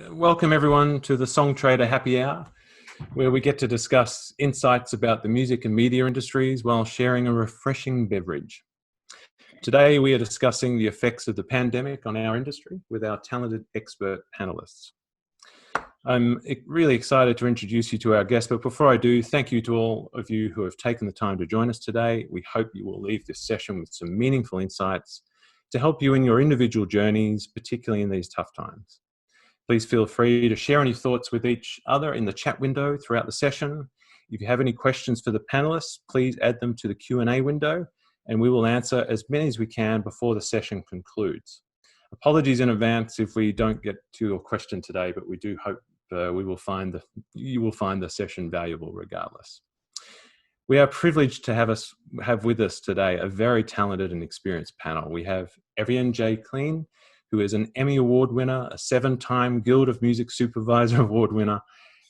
Welcome everyone to the Songtradr Happy Hour, where we get to discuss insights about the music and media industries while sharing a refreshing beverage. Today we are discussing the effects of the pandemic on our industry with our talented expert panelists. I'm really excited to introduce you to our guests, but before I do, thank you to all of you who have taken the time to join us today. We hope you will leave this session with some meaningful insights to help you in your individual journeys, particularly in these tough times. Please feel free to share any thoughts with each other in the chat window throughout the session. If you have any questions for the panelists, please add them to the Q&A window, and we will answer as many as we can before the session concludes. Apologies in advance if we don't get to your question today, but we do hope you will find the session valuable regardless. We are privileged to have with us today a very talented and experienced panel. We have Evyen Klean, who is an Emmy Award winner, a 7-time Guild of Music Supervisor Award winner,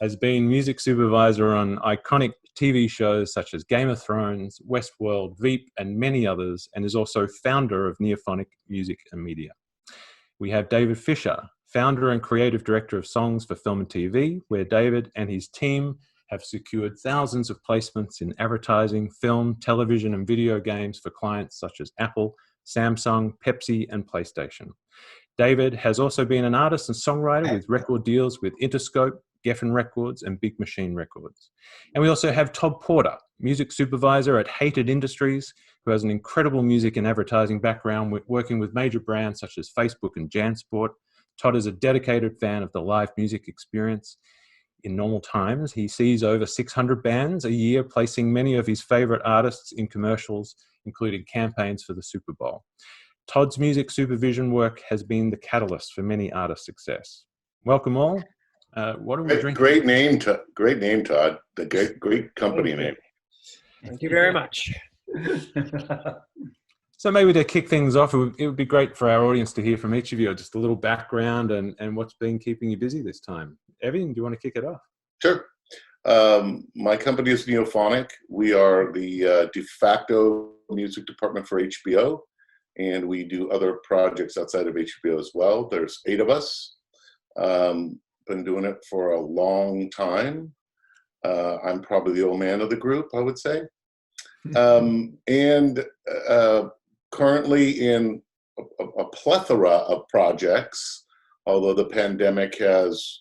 has been music supervisor on iconic TV shows such as Game of Thrones, Westworld, Veep, and many others, and is also founder of Neophonic Music and Media. We have David Fisher, founder and creative director of Songs for Film TV, where David and his team have secured thousands of placements in advertising, film, television, and video games for clients such as Apple, Samsung, Pepsi, and PlayStation. David has also been an artist and songwriter with record deals with Interscope, Geffen Records, and Big Machine Records. And we also have Todd Porter, music supervisor at Hated Industries, who has an incredible music and advertising background working with major brands such as Facebook and JanSport. Todd is a dedicated fan of the live music experience. In normal times, he sees over 600 bands a year, placing many of his favorite artists in commercials, including campaigns for the Super Bowl. Todd's music supervision work has been the catalyst for many artists' success. Welcome all. What are we drinking? Great name, Todd. The great company name. Thank you very much. So maybe to kick things off, it would be great for our audience to hear from each of you, just a little background and what's been keeping you busy this time. Evyen, do you want to kick it off? Sure. My company is Neophonic. We are the de facto music department for HBO, and we do other projects outside of HBO as well. There's 8 of us. Been doing it for a long time. I'm probably the old man of the group, I would say. And currently in a plethora of projects, although the pandemic has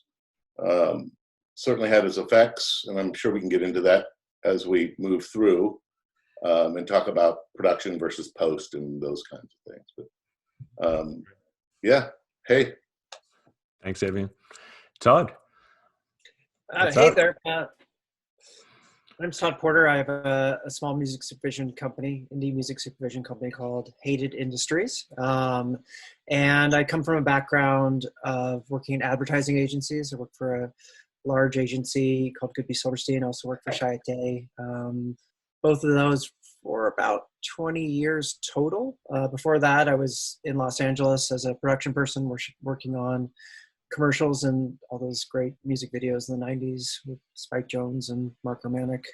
certainly had its effects, and I'm sure we can get into that as we move through and talk about production versus post and those kinds of things. But yeah, hey. Thanks, Evyen. Todd. Hey there. I'm Todd Porter. I have a small music supervision company, indie music supervision company called Hated Industries. And I come from a background of working in advertising agencies. I work for a large agency called Goodby Silverstein. I also work for Showtime. Both of those for about 20 years total. Before that, I was in Los Angeles as a production person working on commercials and all those great music videos in the 90s with Spike Jonze and Mark Romanek.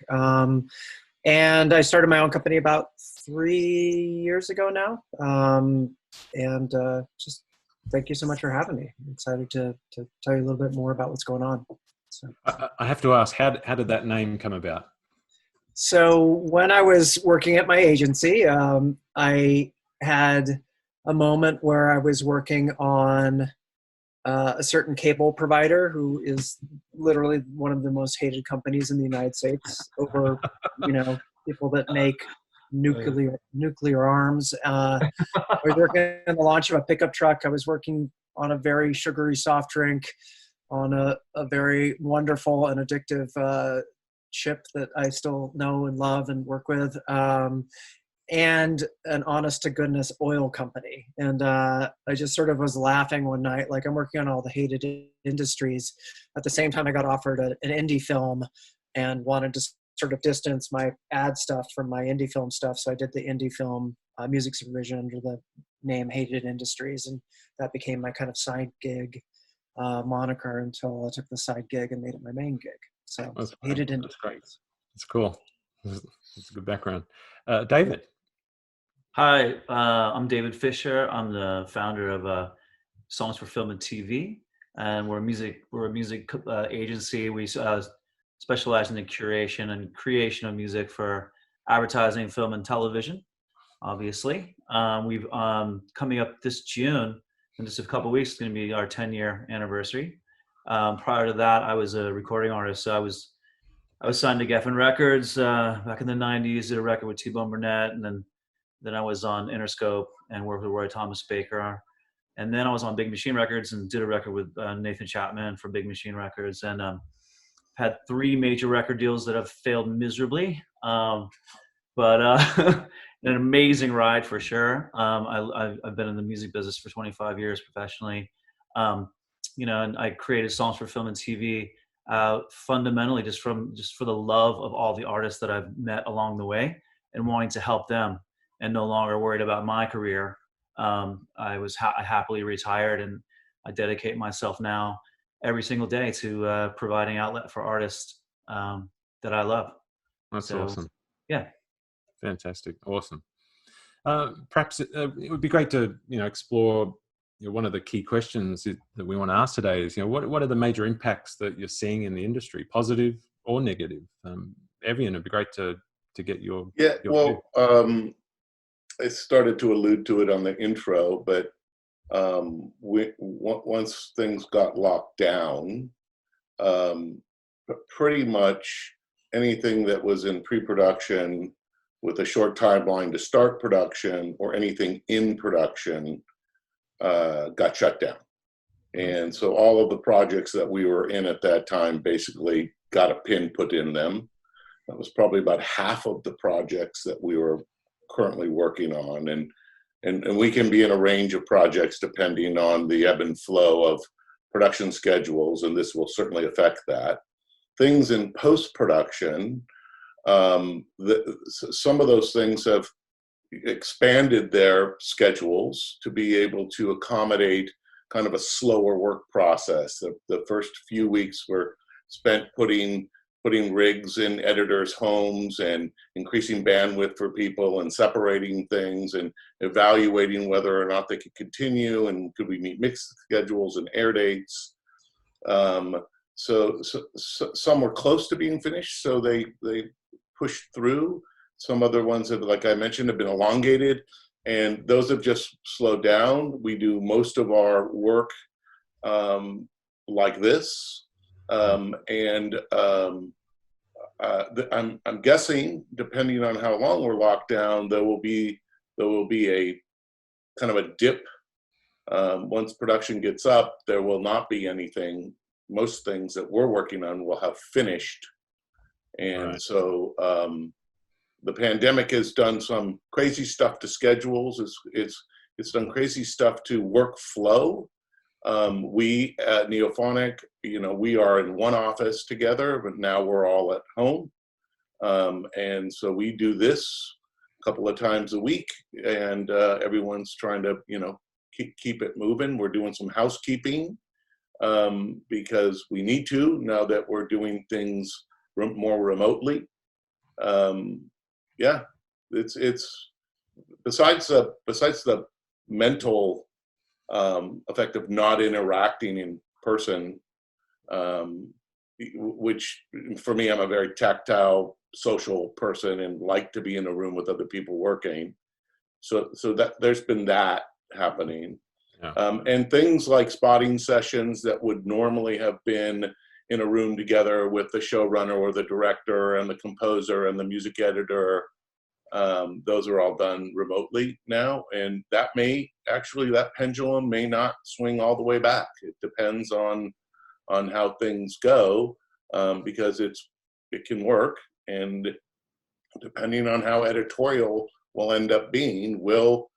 And I started my own company about 3 years ago now. Just thank you so much for having me. I'm excited to tell you a little bit more about what's going on. So I have to ask, how did that name come about? So when I was working at my agency, I had a moment where I was working on a certain cable provider who is literally one of the most hated companies in the United States over, people that make nuclear arms. I was working on the launch of a pickup truck. I was working on a very sugary soft drink on a very wonderful and addictive chip that I still know and love and work with. And an honest to goodness oil company. And I just sort of was laughing one night, like I'm working on all the Hated Industries. At the same time, I got offered an indie film and wanted to sort of distance my ad stuff from my indie film stuff. So I did the indie film music supervision under the name Hated Industries. And that became my kind of side gig moniker until I took the side gig and made it my main gig. So Hated Industries. That's cool. That's a good background. David. Hi, I'm David Fisher. I'm the founder of Songs for Film and TV. and we're a music agency. We specialize in the curation and creation of music for advertising, film, and television. Obviously, we've coming up this June, in just a couple of weeks, it's going to be our 10-year anniversary. Prior to that, I was a recording artist. So I was signed to Geffen Records back in the 90s, did a record with T-Bone Burnett, and then I was on Interscope and worked with Roy Thomas Baker. And then I was on Big Machine Records and did a record with Nathan Chapman for Big Machine Records, and had 3 major record deals that have failed miserably. But an amazing ride for sure. I've been in the music business for 25 years professionally. And I created songs for film and TV fundamentally just for the love of all the artists that I've met along the way and wanting to help them, and no longer worried about my career. I happily retired, and I dedicate myself now every single day to providing outlet for artists that I love. That's awesome. Yeah. Fantastic. Awesome. Perhaps it would be great to, explore one of the key questions that we want to ask today is, what are the major impacts that you're seeing in the industry, positive or negative? Evyen, it'd be great to get your view. I started to allude to it on the intro, but once things got locked down, pretty much anything that was in pre-production with a short timeline to start production or anything in production got shut down. And so all of the projects that we were in at that time basically got a pin put in them. That was probably about half of the projects that we were currently working on. And we can be in a range of projects depending on the ebb and flow of production schedules, and this will certainly affect that. Things in post-production, some of those things have expanded their schedules to be able to accommodate kind of a slower work process. The first few weeks were spent putting rigs in editors' homes and increasing bandwidth for people and separating things and evaluating whether or not they could continue and could we meet mixed schedules and air dates. So some were close to being finished, so they pushed through. Some other ones that, like I mentioned, have been elongated, and those have just slowed down. We do most of our work like this, I'm guessing, depending on how long we're locked down, there will be a kind of a dip. Once production gets up, there will not be anything. Most things that we're working on will have finished. And right. So the pandemic has done some crazy stuff to schedules. It's done crazy stuff to workflow. We at Neophonic, we are in one office together, but now we're all at home. And so we do this a couple of times a week, and everyone's trying to, keep it moving. We're doing some housekeeping because we need to now that we're doing things more remotely. Yeah, it's besides the mental effect of not interacting in person, which for me, I'm a very tactile, social person and like to be in a room with other people working. So that there's been that happening. Yeah. And things like spotting sessions that would normally have been in a room together with the showrunner or the director and the composer and the music editor, those are all done remotely now. And that pendulum may not swing all the way back. It depends on how things go, because it can work. And depending on how editorial will end up being, will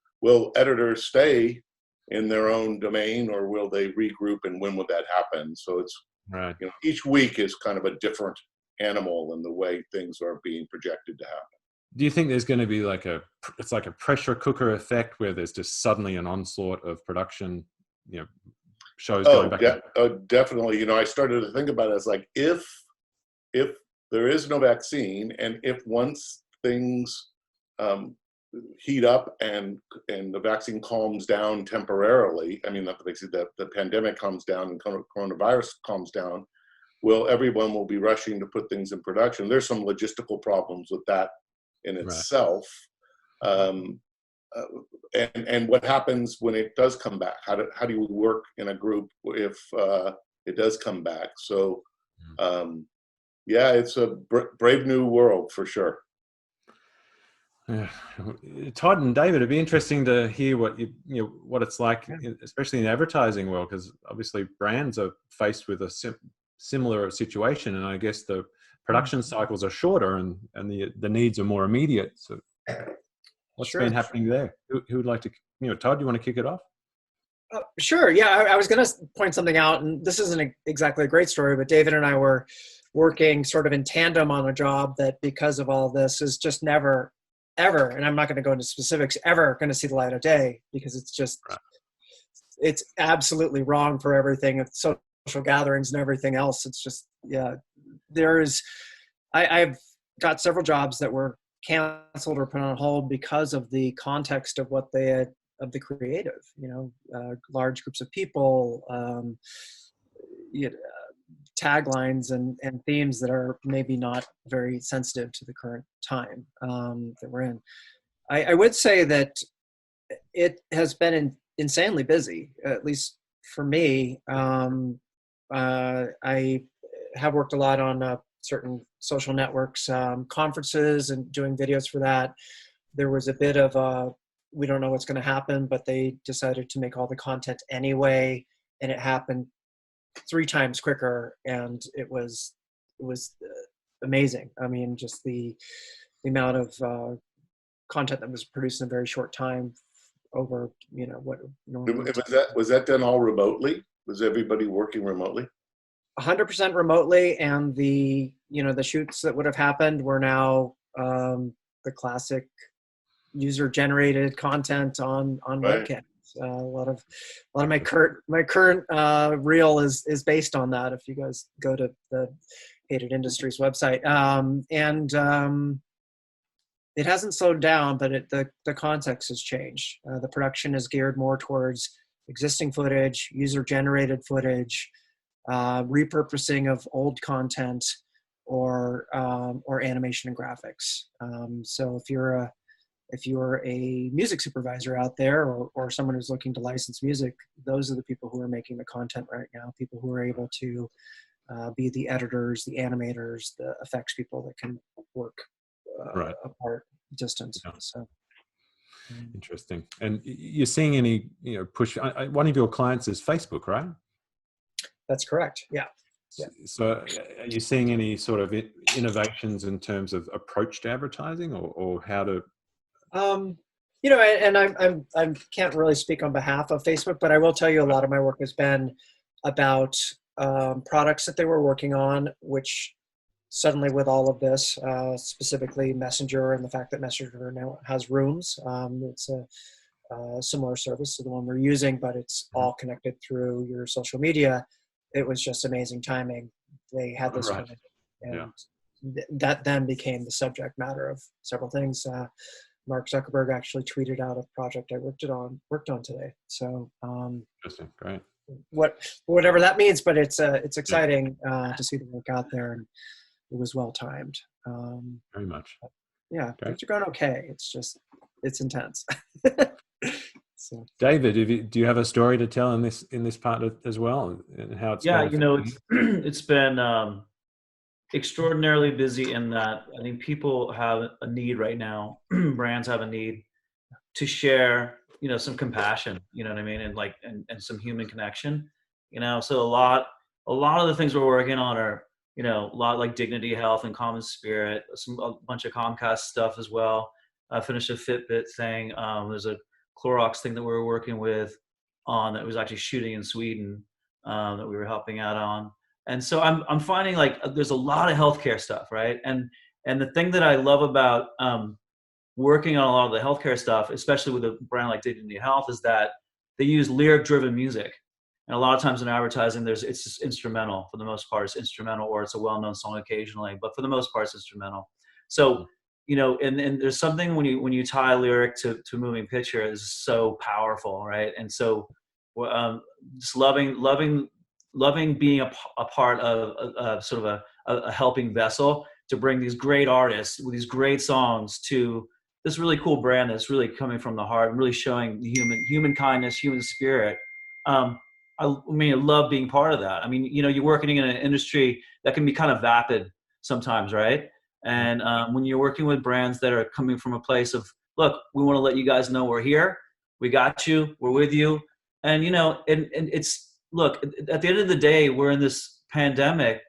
editors stay in their own domain, or will they regroup, and when would that happen? So it's right. Each week is kind of a different animal in the way things are being projected to happen. Do you think there's going to be it's like a pressure cooker effect where there's just suddenly an onslaught of production, shows going back? Definitely. I started to think about it as like, if there is no vaccine, and if once things heat up and the vaccine calms down temporarily, I mean, not the pandemic calms down and coronavirus calms down, everyone will be rushing to put things in production. There's some logistical problems with that in itself. And what happens when it does come back? How do you work in a group if it does come back? So, yeah, it's a brave new world for sure. Yeah. Todd and David, it'd be interesting to hear what what it's like, especially in the advertising world, because obviously brands are faced with a similar situation, and I guess the production cycles are shorter, and the needs are more immediate. So, what's been happening there? Who would like to? Todd, you want to kick it off? Sure. Yeah, I was going to point something out, and this isn't exactly a great story, but David and I were working sort of in tandem on a job that, because of all this, is just never, ever, and I'm not going to go into specifics, ever going to see the light of day, because it's just, it's absolutely wrong for everything. It's social gatherings and everything else. It's just, I've got several jobs that were canceled or put on hold because of the context of what they had, of the creative, large groups of people, taglines and themes that are maybe not very sensitive to the current time that we're in. I would say that it has been insanely busy, at least for me. I have worked a lot on certain social networks, conferences, and doing videos for that. There was a bit of we don't know what's going to happen, but they decided to make all the content anyway, and it happened 3 times quicker, and it was amazing. I mean, just the amount of content that was produced in a very short time over, what normally was that done all remotely? Was everybody working remotely? 100% remotely, and the shoots that would have happened were now the classic user-generated content on webcams. A lot of my current reel is based on that. If you guys go to the Hated Industries website, and it hasn't slowed down, but the context has changed. The production is geared more towards existing footage, user-generated footage, repurposing of old content, or animation and graphics. So if you're a music supervisor out there, or someone who's looking to license music, those are the people who are making the content right now, people who are able to be the editors, the animators, the effects people that can work apart, distance. Yeah. So Interesting. And you're seeing any push? One of your clients is Facebook, right? That's correct. Yeah. So are you seeing any sort of innovations in terms of approach to advertising, or how to? And I can't really speak on behalf of Facebook, but I will tell you a lot of my work has been about products that they were working on, which suddenly, with all of this, specifically Messenger and the fact that Messenger now has rooms, it's a similar service to the one we're using, but it's all connected through your social media. It was just amazing timing. They had this, and that then became the subject matter of several things. Mark Zuckerberg actually tweeted out a project I worked on today. So Interesting, great. Whatever that means, but it's exciting to see the work out there, and it was well timed. Very much. Yeah, things are going okay. It's intense. So. David, do you have a story to tell in this part as well, and how it's it's been extraordinarily busy in that I think people have a need right now. Brands have a need to share, some compassion, you know what I mean, and some human connection, So a lot of the things we're working on are, a lot like dignity, health, and common spirit. A bunch of Comcast stuff as well. I finished a Fitbit thing. There's a Clorox thing that we were working with on that was actually shooting in Sweden that we were helping out on. And so I'm finding there's a lot of healthcare stuff, right? And the thing that I love about working on a lot of the healthcare stuff, especially with a brand like Dignity Health, is that they use lyric-driven music. And a lot of times in advertising, it's just instrumental. For the most part, it's instrumental, or it's a well-known song occasionally. But for the most part, it's instrumental. So and there's something when you tie lyric to moving picture is so powerful, right? And so just loving being a part of sort of a helping vessel to bring these great artists with these great songs to this really cool brand that's really coming from the heart and really showing the human kindness, human spirit. I love being part of that. I mean, you're working in an industry that can be kind of vapid sometimes, right? And when you're working with brands that are coming from a place of, look, we want to let you guys know we're here, we got you, we're with you, and and it's, look, at the end of the day, we're in this pandemic,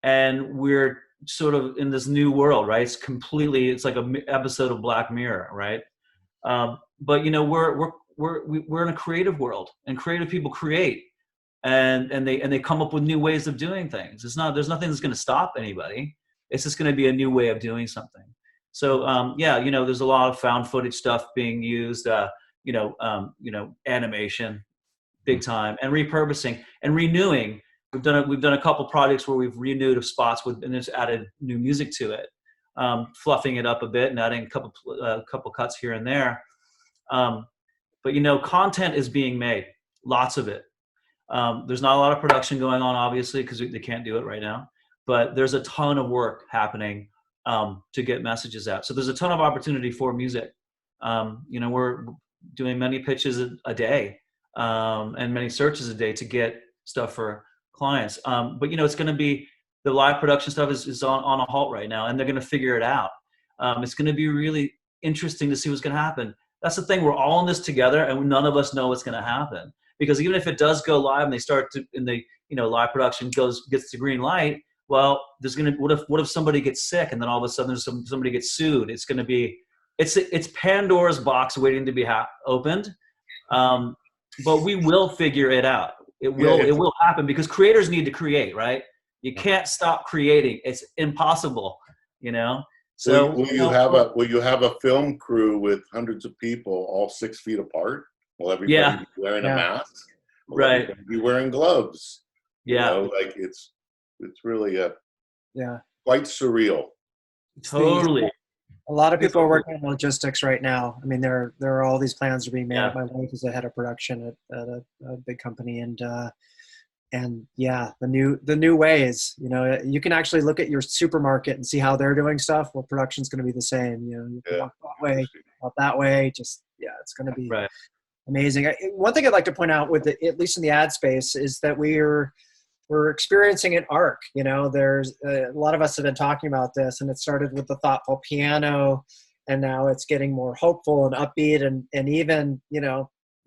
and we're sort of in this new world, right? It's like an episode of Black Mirror, right? But we're in a creative world, and creative people create, and they come up with new ways of doing things. There's nothing that's going to stop anybody. It's just going to be a new way of doing something. So there's a lot of found footage stuff being used, animation, big time, and repurposing and renewing. We've done a couple projects where we've renewed spots and just added new music to it, fluffing it up a bit and adding a couple cuts here and there. But content is being made, lots of it. There's not a lot of production going on, obviously, because they can't do it right now. But there's a ton of work happening to get messages out. So there's a ton of opportunity for music. We're doing many pitches a day and many searches a day to get stuff for clients. But it's going to be, the live production stuff is on a halt right now, and they're going to figure it out. It's going to be really interesting to see what's going to happen. That's the thing. We're all in this together, and none of us know what's going to happen. Because even if it does go live and they start to, live production gets the green light, well, what if somebody gets sick and then all of a sudden somebody gets sued? It's going to be, it's Pandora's box waiting to be opened. But we will figure it out. It will happen, because creators need to create, right? You can't stop creating. It's impossible, So will you have a film crew with hundreds of people all 6 feet apart? Will everybody be wearing a mask? Will everybody be wearing gloves? Yeah. It's really quite surreal. Totally. A lot of people are working on logistics right now. I mean, there are all these plans are being made. My wife is the head of production at a big company, and the new ways. You can actually look at your supermarket and see how they're doing stuff. Well, production's going to be the same. You can walk that way, walk that way. It's going to be amazing. One thing I'd like to point out at least in the ad space, is that we're experiencing an arc. There's a lot of us have been talking about this, and it started with the thoughtful piano, and now it's getting more hopeful and upbeat, and even,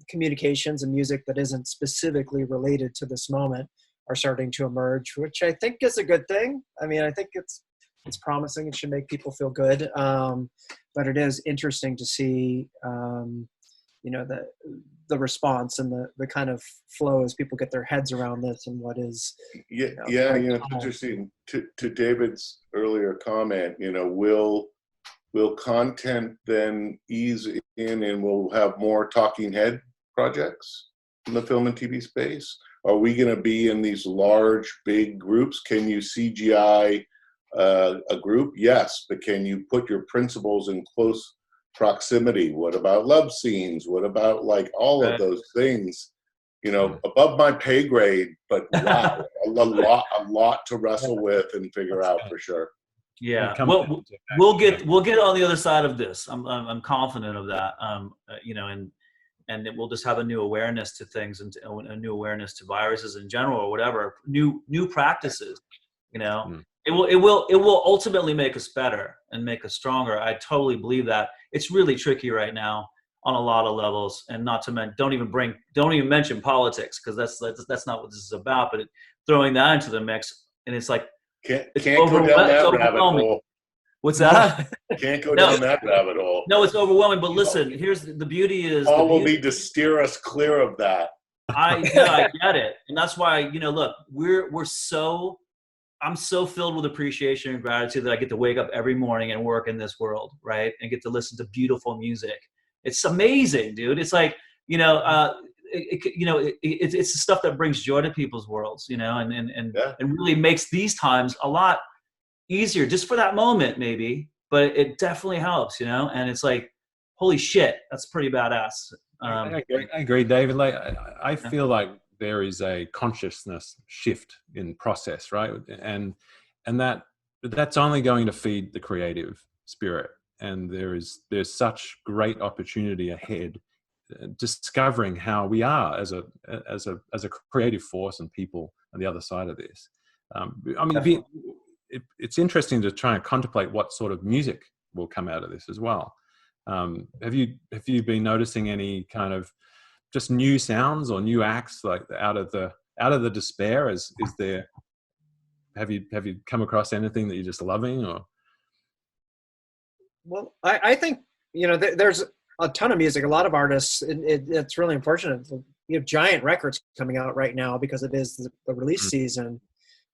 communications and music that isn't specifically related to this moment are starting to emerge, which I think is a good thing. I mean, I think it's promising. It should make people feel good. But it is interesting to see, the response and the kind of flow as people get their heads around this and what is. It's interesting. To David's earlier comment, will content then ease in, and we'll have more talking head projects in the film and TV space? Are we going to be in these large, big groups? Can you CGI a group? Yes, but can you put your principals in close proximity? What about love scenes? What about all of those things? Above my pay grade, but wow, a lot to wrestle with and figure out for sure. Yeah, we'll get on the other side of this. I'm confident of that. And we'll just have a new awareness to things, and a new awareness to viruses in general, or whatever new practices. It will ultimately make us better and make us stronger. I totally believe that. It's really tricky right now on a lot of levels, and not to mention, don't even mention politics, because that's not what this is about. But throwing that into the mix, and it's like, can't go down that rabbit hole. What's that? Can't go down that rabbit hole. No, it's overwhelming. But listen, here's the beauty is. Paul will need to steer us clear of that. I get it, and that's why look, I'm so filled with appreciation and gratitude that I get to wake up every morning and work in this world, right? And get to listen to beautiful music. It's amazing, dude. It's like, it's the stuff that brings joy to people's worlds, and really makes these times a lot easier, just for that moment, maybe, but it definitely helps, you know. And it's like, holy shit, that's pretty badass. I agree, David. Like, I Yeah. feel like there is a consciousness shift in process, right? And that's only going to feed the creative spirit. And there's such great opportunity ahead, discovering how we are as a creative force and people on the other side of this. I mean, it's interesting to try and contemplate what sort of music will come out of this as well. Have you been noticing any kind of just new sounds or new acts, like out of the despair? Have you come across anything that you're just loving? Or Well, I think, you know, there's a ton of music. A lot of artists, it's really unfortunate. You have giant records coming out right now because it is the release season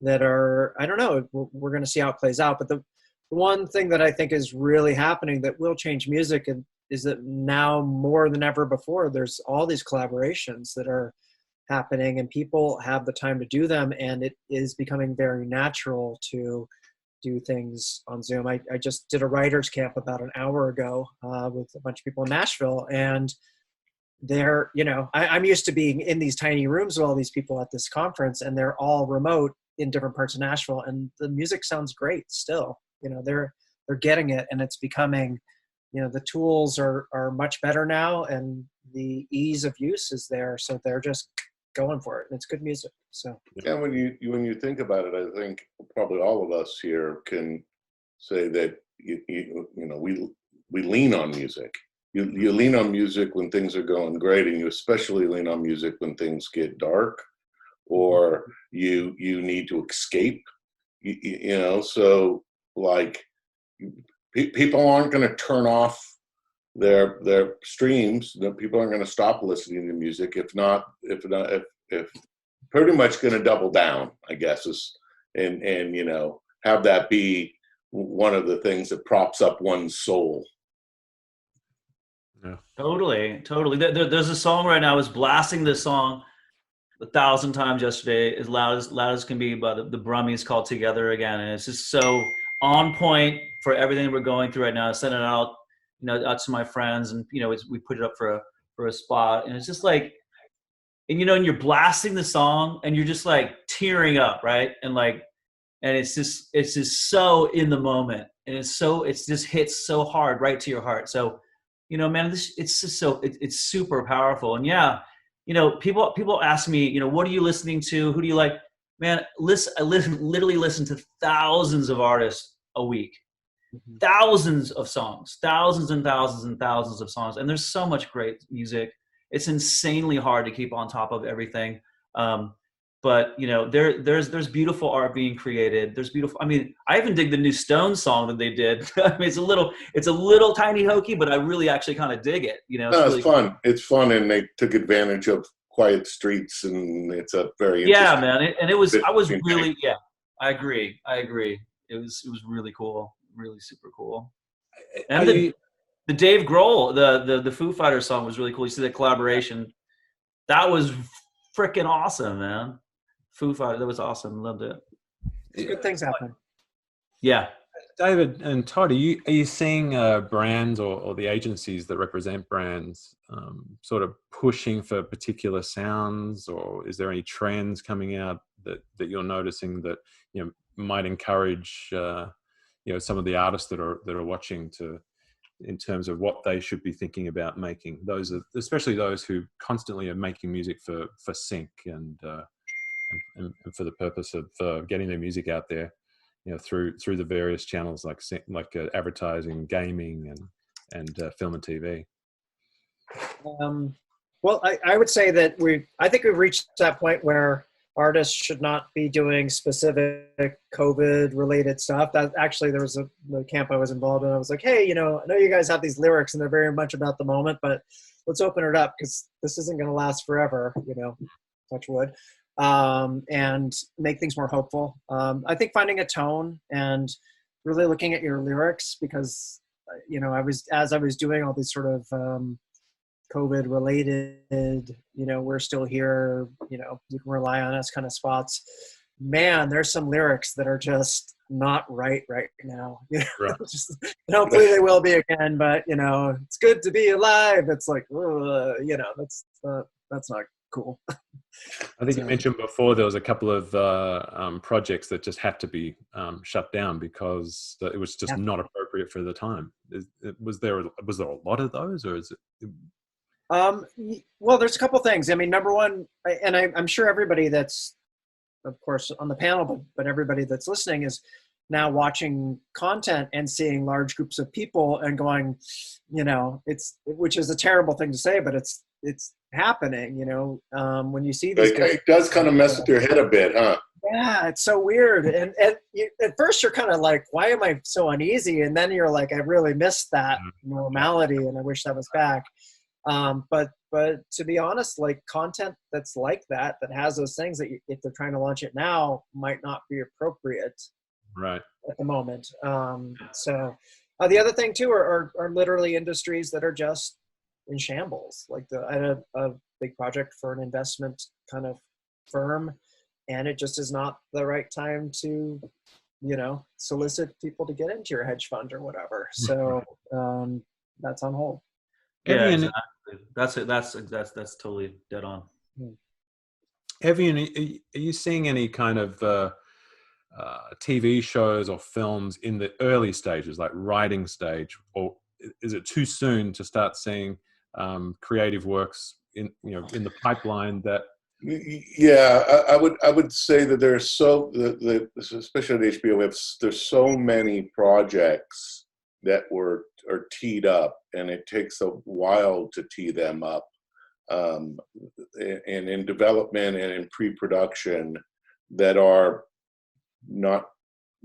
that are, I don't know, we're going to see how it plays out. But the one thing that I think is really happening that will change music is that now more than ever before, there's all these collaborations that are happening and people have the time to do them. And it is becoming very natural to do things on Zoom. I just did a writer's camp about an hour ago with a bunch of people in Nashville, and they're, you know, I'm used to being in these tiny rooms with all these people at this conference, and they're all remote in different parts of Nashville, and the music sounds great still. You know, they're getting it, and it's becoming, you know, the tools are much better now, and the ease of use is there, so they're just going for it, and it's good music. So yeah, when you think about it, I think probably all of us here can say that you know, we lean on music. You lean on music when things are going great, and you especially lean on music when things get dark, or you need to escape. You know, so like people aren't going to turn off their streams. People aren't going to stop listening to music if pretty much going to double down, I guess, and you know, have that be one of the things that props up one's soul. yeah. Totally. There's a song right now. I was blasting this song 1,000 times yesterday, as loud as can be, by the Brummies, called Together Again, and it's just so on point for everything we're going through right now. I sent it out, you know, out to my friends, and you know, we put it up for a spot, and it's just like, and you know, and you're blasting the song, and you're just like tearing up, right? And it's just so in the moment, and it's just hits so hard right to your heart. So, you know, man, it's just so it's super powerful. And yeah, you know, people ask me, you know, what are you listening to? Who do you like? Man, I literally listen to thousands of artists a week, thousands of songs, thousands and thousands and thousands of songs, and there's so much great music. It's insanely hard to keep on top of everything. But you know, there's beautiful art being created. There's beautiful. I mean, I even dig the new Stones song that they did. I mean, it's a little tiny hokey, but I really actually kind of dig it. You know, No, really it's fun. It's fun, and they took advantage of quiet streets, and it's a very yeah, interesting. man. And it was really, yeah. I agree. It was really cool, really super cool. And the Dave Grohl, the Foo Fighters song was really cool. You see the collaboration. That was freaking awesome, man. Foo Fighters, that was awesome. Loved it. good things happen. Yeah. David and Todd, are you seeing brands or the agencies that represent brands sort of pushing for particular sounds, or is there any trends coming out that you're noticing that, you know, might encourage you know, some of the artists that are watching to, in terms of what they should be thinking about making? Those are especially those who constantly are making music for sync and for the purpose of getting their music out there, you know, through the various channels like advertising, gaming, and film and TV. Well, I would say that I think we've reached that point where artists should not be doing specific COVID-related stuff. That actually, there was the camp I was involved in. I was like, hey, you know, I know you guys have these lyrics and they're very much about the moment, but let's open it up because this isn't going to last forever, you know, touch wood, and make things more hopeful. I think finding a tone and really looking at your lyrics, because, you know, as I was doing all these sort of COVID related, you know, we're still here, you know, you can rely on us kind of spots. Man, there's some lyrics that are just not right now. You know, Right. just, and hopefully they will be again. But you know, it's good to be alive. It's like, you know, that's not cool. I think you mentioned before there was a couple of projects that just had to be shut down because it was just not appropriate for the time. Was there a lot of those, or is it? Well, there's a couple things. I mean, number one, and I'm sure everybody that's, of course, on the panel, but everybody that's listening is now watching content and seeing large groups of people and going, you know, which is a terrible thing to say, but it's happening, you know, when you see these. It does kind of mess with your head a bit, huh? Yeah, it's so weird. And at first you're kind of like, why am I so uneasy? And then you're like, I really missed that normality and I wish that was back. But to be honest, like content that's like that has those things that if they're trying to launch it now might not be appropriate Right at the moment. So the other thing too are literally industries that are just in shambles. Like I had a big project for an investment kind of firm, and it just is not the right time to, you know, solicit people to get into your hedge fund or whatever. So that's on hold. Yeah, exactly. That's it. That's totally dead on. Evyen, are you seeing any kind of TV shows or films in the early stages, like writing stage, or is it too soon to start seeing creative works in the pipeline that? Yeah, I would say that there's especially at HBO, there's so many projects that are teed up, and it takes a while to tee them up, and in development and in pre-production that are not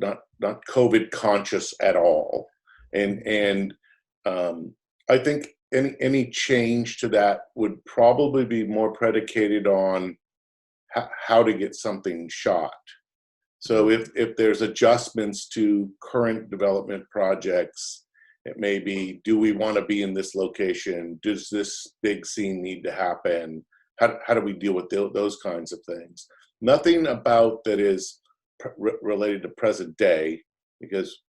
COVID conscious at all, and I think any change to that would probably be more predicated on how to get something shot. So if there's adjustments to current development projects, it may be, do we want to be in this location? Does this big scene need to happen? How do we deal with those kinds of things? Nothing about that is related to present day, because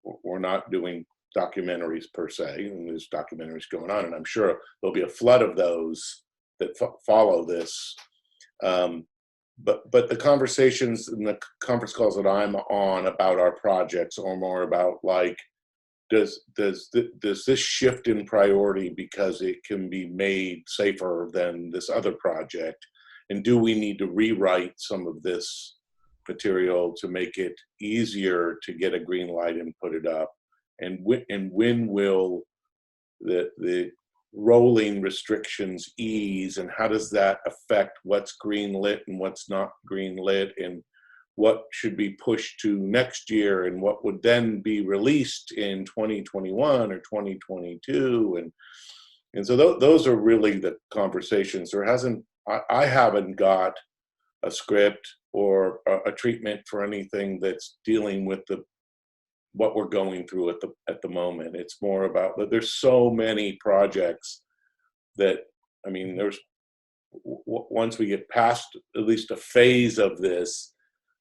we're not doing documentaries per se, and there's documentaries going on, and I'm sure there'll be a flood of those that follow this. But the conversations and the conference calls that I'm on about our projects are more about like, does this shift in priority because it can be made safer than this other project, and do we need to rewrite some of this material to make it easier to get a green light and put it up, and when will the rolling restrictions ease, and how does that affect what's green lit and what's not green lit, and what should be pushed to next year, and what would then be released in 2021 or 2022, and so those are really the conversations. I haven't got a script or a treatment for anything that's dealing with what we're going through at the moment. It's more about that there's so many projects that, I mean, once we get past at least a phase of this,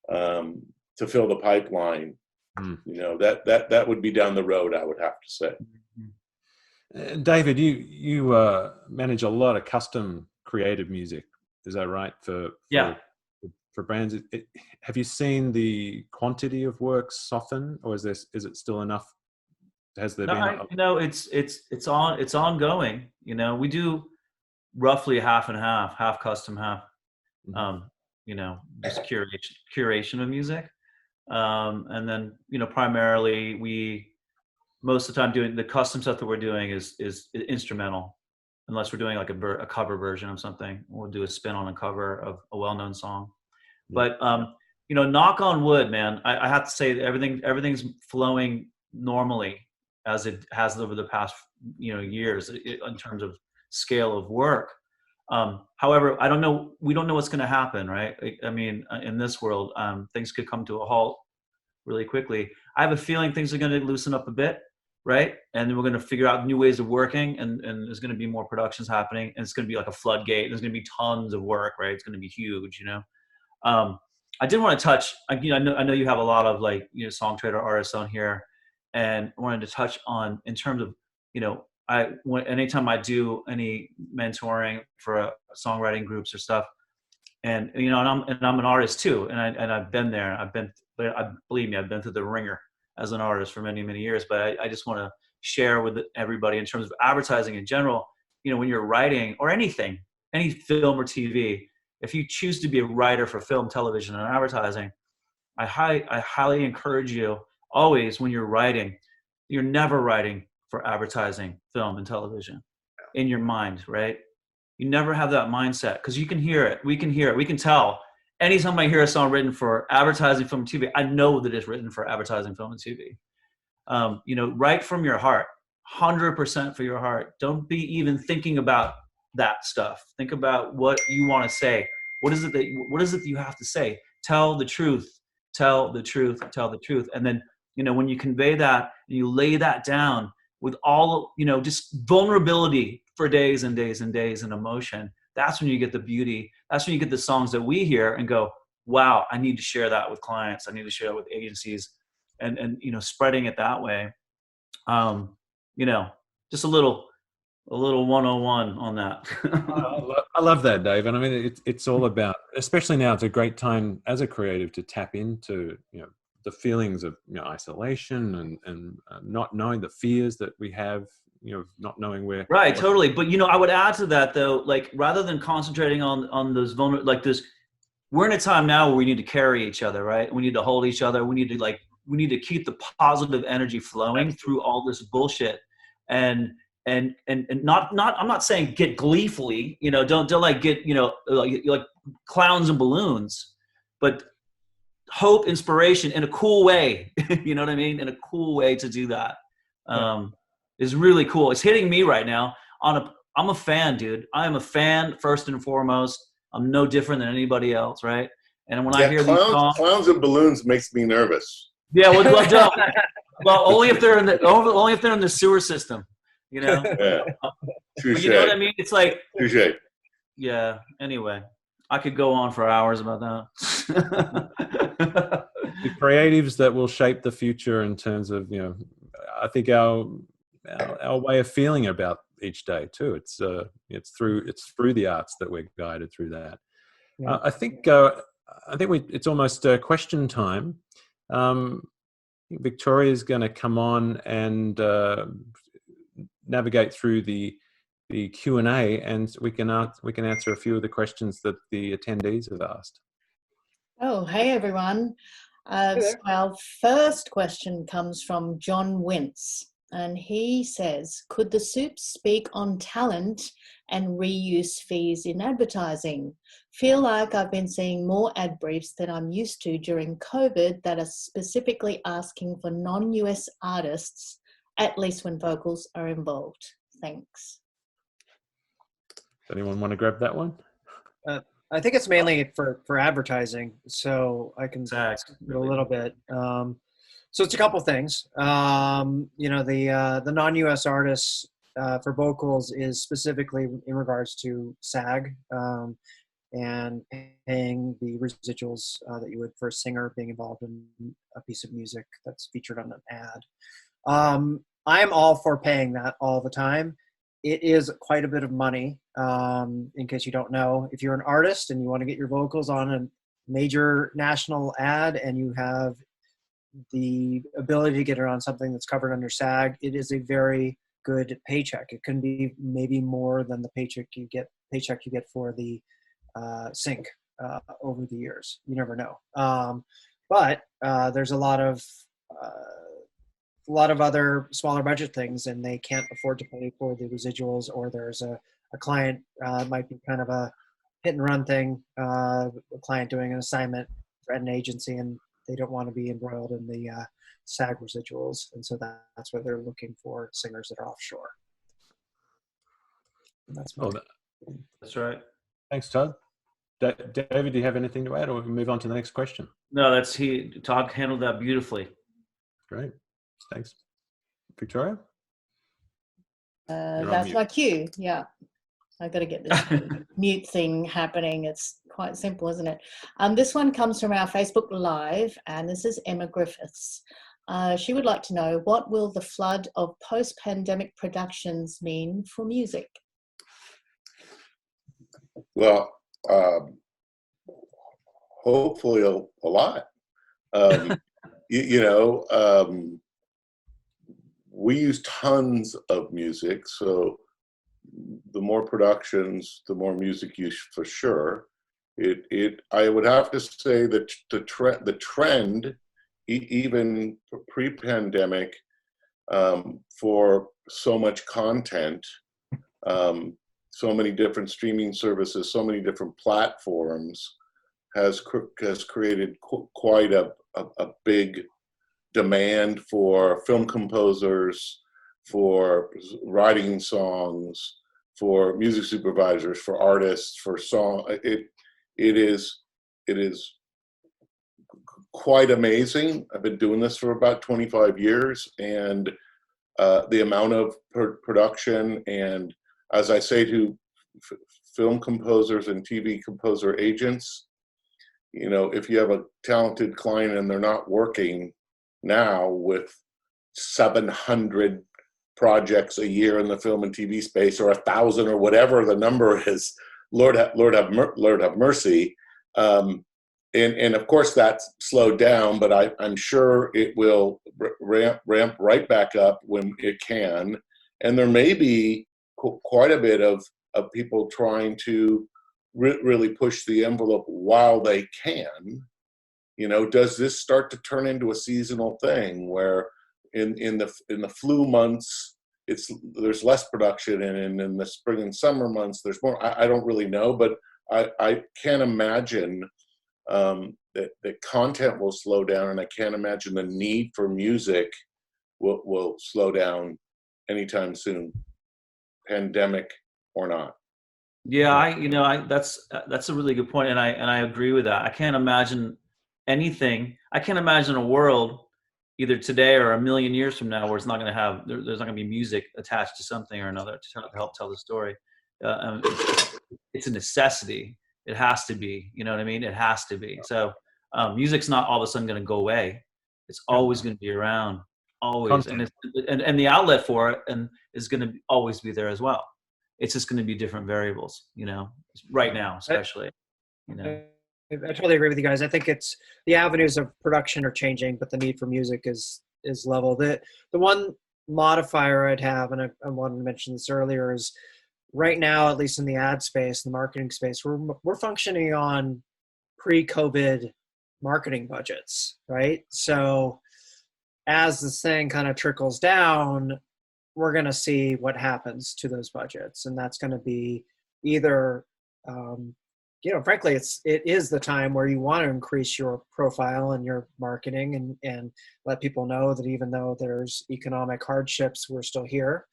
to fill the pipeline, you know, that would be down the road, I would have to say. David, you manage a lot of custom creative music, is that right? For brands, have you seen the quantity of work soften, or is it still enough? Has there been? No, it's ongoing. You know, we do roughly half and half custom, half, you know, just curation of music, and then, you know, primarily most of the time doing the custom stuff that we're doing is instrumental, unless we're doing like a cover version of something. We'll do a spin on a cover of a well-known song. But you know, knock on wood, man, I have to say that everything's flowing normally as it has over the past, you know, years in terms of scale of work. However, we don't know what's going to happen, right? I mean, in this world, things could come to a halt really quickly. I have a feeling things are going to loosen up a bit, right? And then we're going to figure out new ways of working, and there's going to be more productions happening, and it's going to be like a floodgate. There's going to be tons of work, right? It's going to be huge, you know. I did want to touch. I know you have a lot of like Songtradr artists on here, and I wanted to touch on in terms of anytime I do any mentoring for songwriting groups or stuff, and I'm an artist too, and I've been there. Believe me, I've been through the ringer as an artist for many years. But I just want to share with everybody in terms of advertising in general. When you're writing or anything, any film or TV, if you choose to be a writer for film, television, and advertising, I highly encourage you always when you're writing, you're never writing for advertising, film, and television in your mind, right? You never have that mindset because you can hear it. We can hear it. We can tell. Anytime I hear a song written for advertising, film, and TV, I know that it's written for advertising, film, and TV. Write from your heart, 100% for your heart. Don't be even thinking about that stuff. Think about what you want to say. What is it that you have to say? Tell the truth. Tell the truth. Tell the truth. And then, when you convey that and you lay that down with all, just vulnerability for days and days and days and emotion, that's when you get the beauty. That's when you get the songs that we hear and go, wow, I need to share that with clients. I need to share it with agencies and spreading it that way. Just a little 101 on that. I love that, Dave. And I mean, it's all about, especially now, it's a great time as a creative to tap into, the feelings of isolation and not knowing, the fears that we have, not knowing where. Right, totally. But I would add to that though, like rather than concentrating on those like this, we're in a time now where we need to carry each other, right? We need to hold each other. We need to keep the positive energy flowing through all this bullshit, and not I'm not saying get gleefully, don't like get like clowns and balloons, but hope, inspiration in a cool way. You know what I mean? In a cool way to do that is really cool. It's hitting me right now. I'm a fan, dude. I am a fan first and foremost. I'm no different than anybody else, right? And when I hear these songs, clowns and balloons makes me nervous. Yeah, well, don't. Well, only if they're in the sewer system, Yeah. But you know what I mean? It's like touche. Yeah. Anyway, I could go on for hours about that. The creatives that will shape the future in terms of I think our way of feeling about each day too. It's through the arts that we're guided through that. Yeah. I think it's almost question time. Victoria's going to come on and navigate through the Q&A, and we can answer a few of the questions that the attendees have asked. Oh, hey everyone. So our first question comes from John Wentz, and he says, could the soup speak on talent and reuse fees in advertising? Feel like I've been seeing more ad briefs than I'm used to during COVID that are specifically asking for non-US artists, at least when vocals are involved. Thanks. Does anyone want to grab that one? I think it's mainly for advertising, so I can do a little bit. So it's a couple things. The non-US artists for vocals is specifically in regards to SAG and paying the residuals that you would for a singer being involved in a piece of music that's featured on an ad. I'm all for paying that all the time. It is quite a bit of money. In case you don't know, if you're an artist and you want to get your vocals on a major national ad and you have the ability to get it on something that's covered under SAG, it is a very good paycheck. It can be maybe more than the paycheck you get for the sync over the years. You never know. But there's a lot of other smaller budget things, and they can't afford to pay for the residuals, or there's a client might be kind of a hit and run thing, a client doing an assignment at an agency, and they don't want to be embroiled in the SAG residuals, and so that's why they're looking for singers that are offshore. And that's right. Thanks, Todd. David, do you have anything to add, or we move on to the next question? No, Todd handled that beautifully. Great. Thanks. Victoria? That's my cue, yeah. I've got to get this mute thing happening. It's quite simple, isn't it? This one comes from our Facebook Live, and this is Emma Griffiths. She would like to know, what will the flood of post-pandemic productions mean for music? Well, hopefully a lot. We use tons of music, so the more productions, the more music use for sure. I would have to say that the trend, even pre-pandemic, for so much content, so many different streaming services, so many different platforms, has created quite a big demand for film composers, for writing songs, for music supervisors, for artists, for song. It is quite amazing. I've been doing this for about 25 years, and the amount of production, and as I say to film composers and TV composer agents, if you have a talented client and they're not working now with 700 projects a year in the film and TV space, or 1,000 or whatever the number is, Lord have mercy. And of course that's slowed down, but I'm sure it will ramp right back up when it can. And there may be quite a bit of people trying to really push the envelope while they can. Does this start to turn into a seasonal thing where in the flu months there's less production, and in the spring and summer months there's more? I don't really know, but I can't imagine that content will slow down, and I can't imagine the need for music will slow down anytime soon, pandemic or not. Yeah, that's a really good point, and I agree with that. I can't imagine anything. I can't imagine a world either today or a million years from now where it's not going to have there's not going to be music attached to something or another to help tell the story. It's a necessity. It has to be. You know what I mean? It has to be. So music's not all of a sudden going to go away. It's always going to be around, always, and the outlet for it is going to always be there as well. It's just going to be different variables, right now, especially, I totally agree with you guys. I think it's the avenues of production are changing, but the need for music is level. The one modifier I'd have, and I wanted to mention this earlier, is right now, at least in the ad space, the marketing space, we're functioning on pre-COVID marketing budgets, right? So as this thing kind of trickles down, we're going to see what happens to those budgets. And that's going to be either, frankly, it is the time where you want to increase your profile and your marketing and let people know that even though there's economic hardships, we're still here.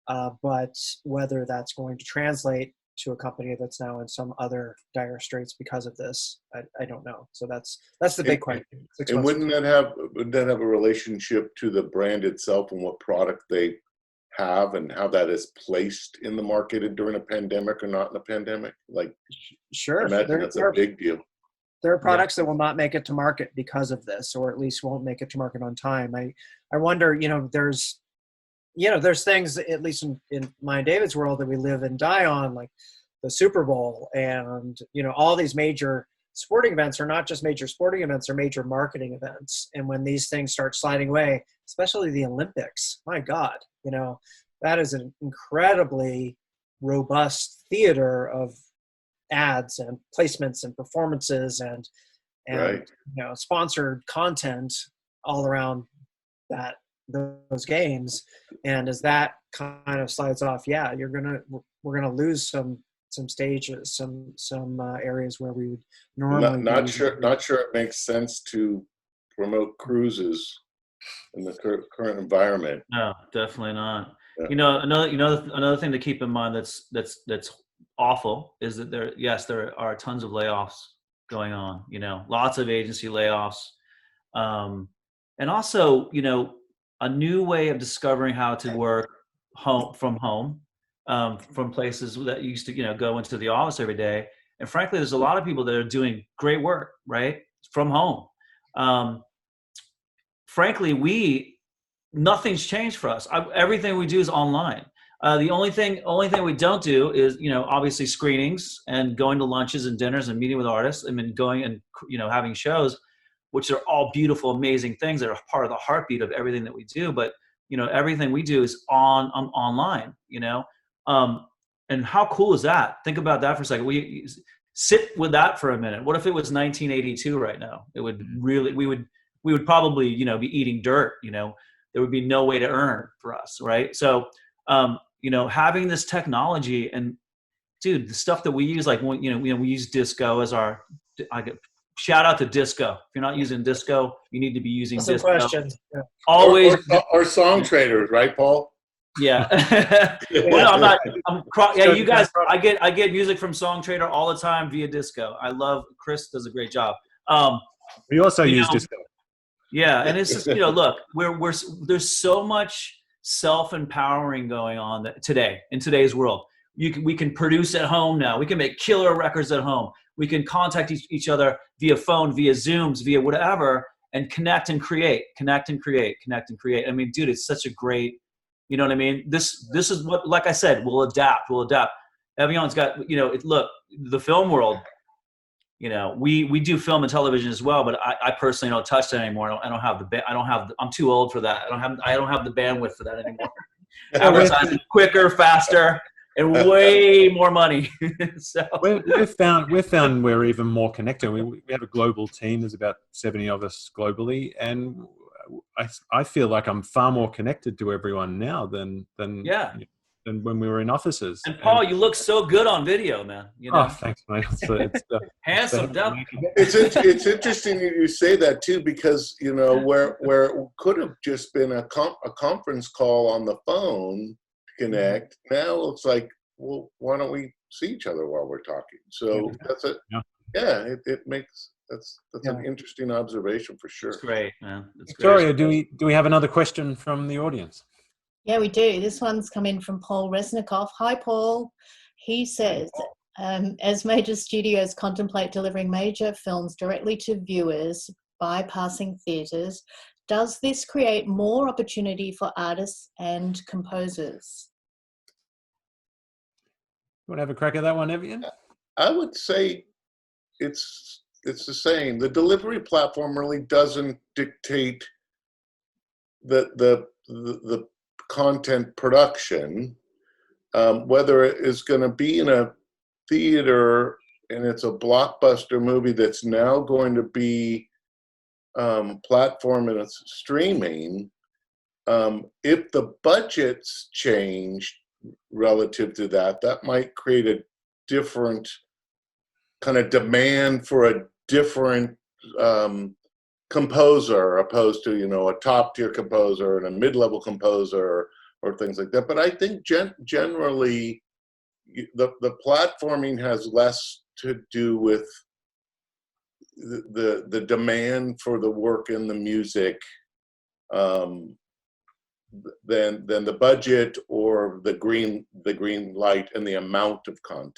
But whether that's going to translate to a company that's now in some other dire straits because of this, I don't know. So that's the big question. And wouldn't that have a relationship to the brand itself and what product they have and how that is placed in the market during a pandemic or not in a pandemic? Like, sure, I imagine that's a big deal. There are products that will not make it to market because of this, or at least won't make it to market on time. I wonder, there's things, at least in my and David's world, that we live and die on, like the Super Bowl and, all these major sporting events are not just major sporting events, they're major marketing events. And when these things start sliding away, especially the Olympics, my God, that is an incredibly robust theater of ads and placements and performances and right. Sponsored content all around those games. And as that kind of slides off, we're gonna lose some stages, some areas where we would normally not sure it makes sense to promote cruises in the current environment. No, definitely not. Yeah. Another thing to keep in mind that's awful is that there are tons of layoffs going on. Lots of agency layoffs, and also a new way of discovering how to work from home. from places that used to, go into the office every day. And frankly, there's a lot of people that are doing great work, right, from home. Frankly, nothing's changed for us. Everything we do is online. The only thing we don't do is, obviously screenings and going to lunches and dinners and meeting with artists. I mean, going and, having shows, which are all beautiful, amazing things that are part of the heartbeat of everything that we do. But, everything we do is online, and how cool is that? Think about that for a second. We sit with that for a minute. What if it was 1982 right now? It would really, we would probably, be eating dirt, there would be no way to earn for us. Right. So, having this technology and dude, the stuff that we use, like, we use Disco as our, shout out to Disco. If you're not using Disco, you need to be using That's Disco. questions. Yeah. Always. Or Songtradr, right, Paul? Yeah. Well, no, you guys, I get music from Songtradr all the time via Disco. I love, Chris does a great job. We also use Disco. Yeah. And it's just, look, there's so much self-empowering going on today in today's world. We can produce at home now. We can make killer records at home. We can contact each other via phone, via Zooms, via whatever, and connect and create. I mean, dude, it's such a great, you know what I mean? This is what, like I said, we'll adapt. Evyen's got, look, the film world, we do film and television as well, but I personally don't touch that anymore. I'm too old for that. I don't have the bandwidth for that anymore. Advertising quicker, faster, and way more money. So we've found we're even more connected. We have a global team. There's about 70 of us globally, and I feel like I'm far more connected to everyone now than when we were in offices. And Paul, you look so good on video, man. Oh, thanks, mate. It's handsome, devil. It's interesting you say that too, because where it could have just been a conference call on the phone to connect, now it's like, well, why don't we see each other while we're talking? So that's it. Yeah, it makes that's an interesting observation for sure. It's great, man. Victoria, do we have another question from the audience? Yeah, we do. This one's come in from Paul Resnikoff. Hi, Paul. He says, as major studios contemplate delivering major films directly to viewers, bypassing theatres, does this create more opportunity for artists and composers? You want to have a crack at that one, Evyen? I would say it's the same. The delivery platform really doesn't dictate the content production, whether it is going to be in a theater and it's a blockbuster movie that's now going to be platform and it's streaming. If the budgets change relative to that might create a different kind of demand for a different composer, opposed to a top tier composer and a mid-level composer or things like that. But I think generally the platforming has less to do with the demand for the work and the music than the budget or the green light and the amount of content.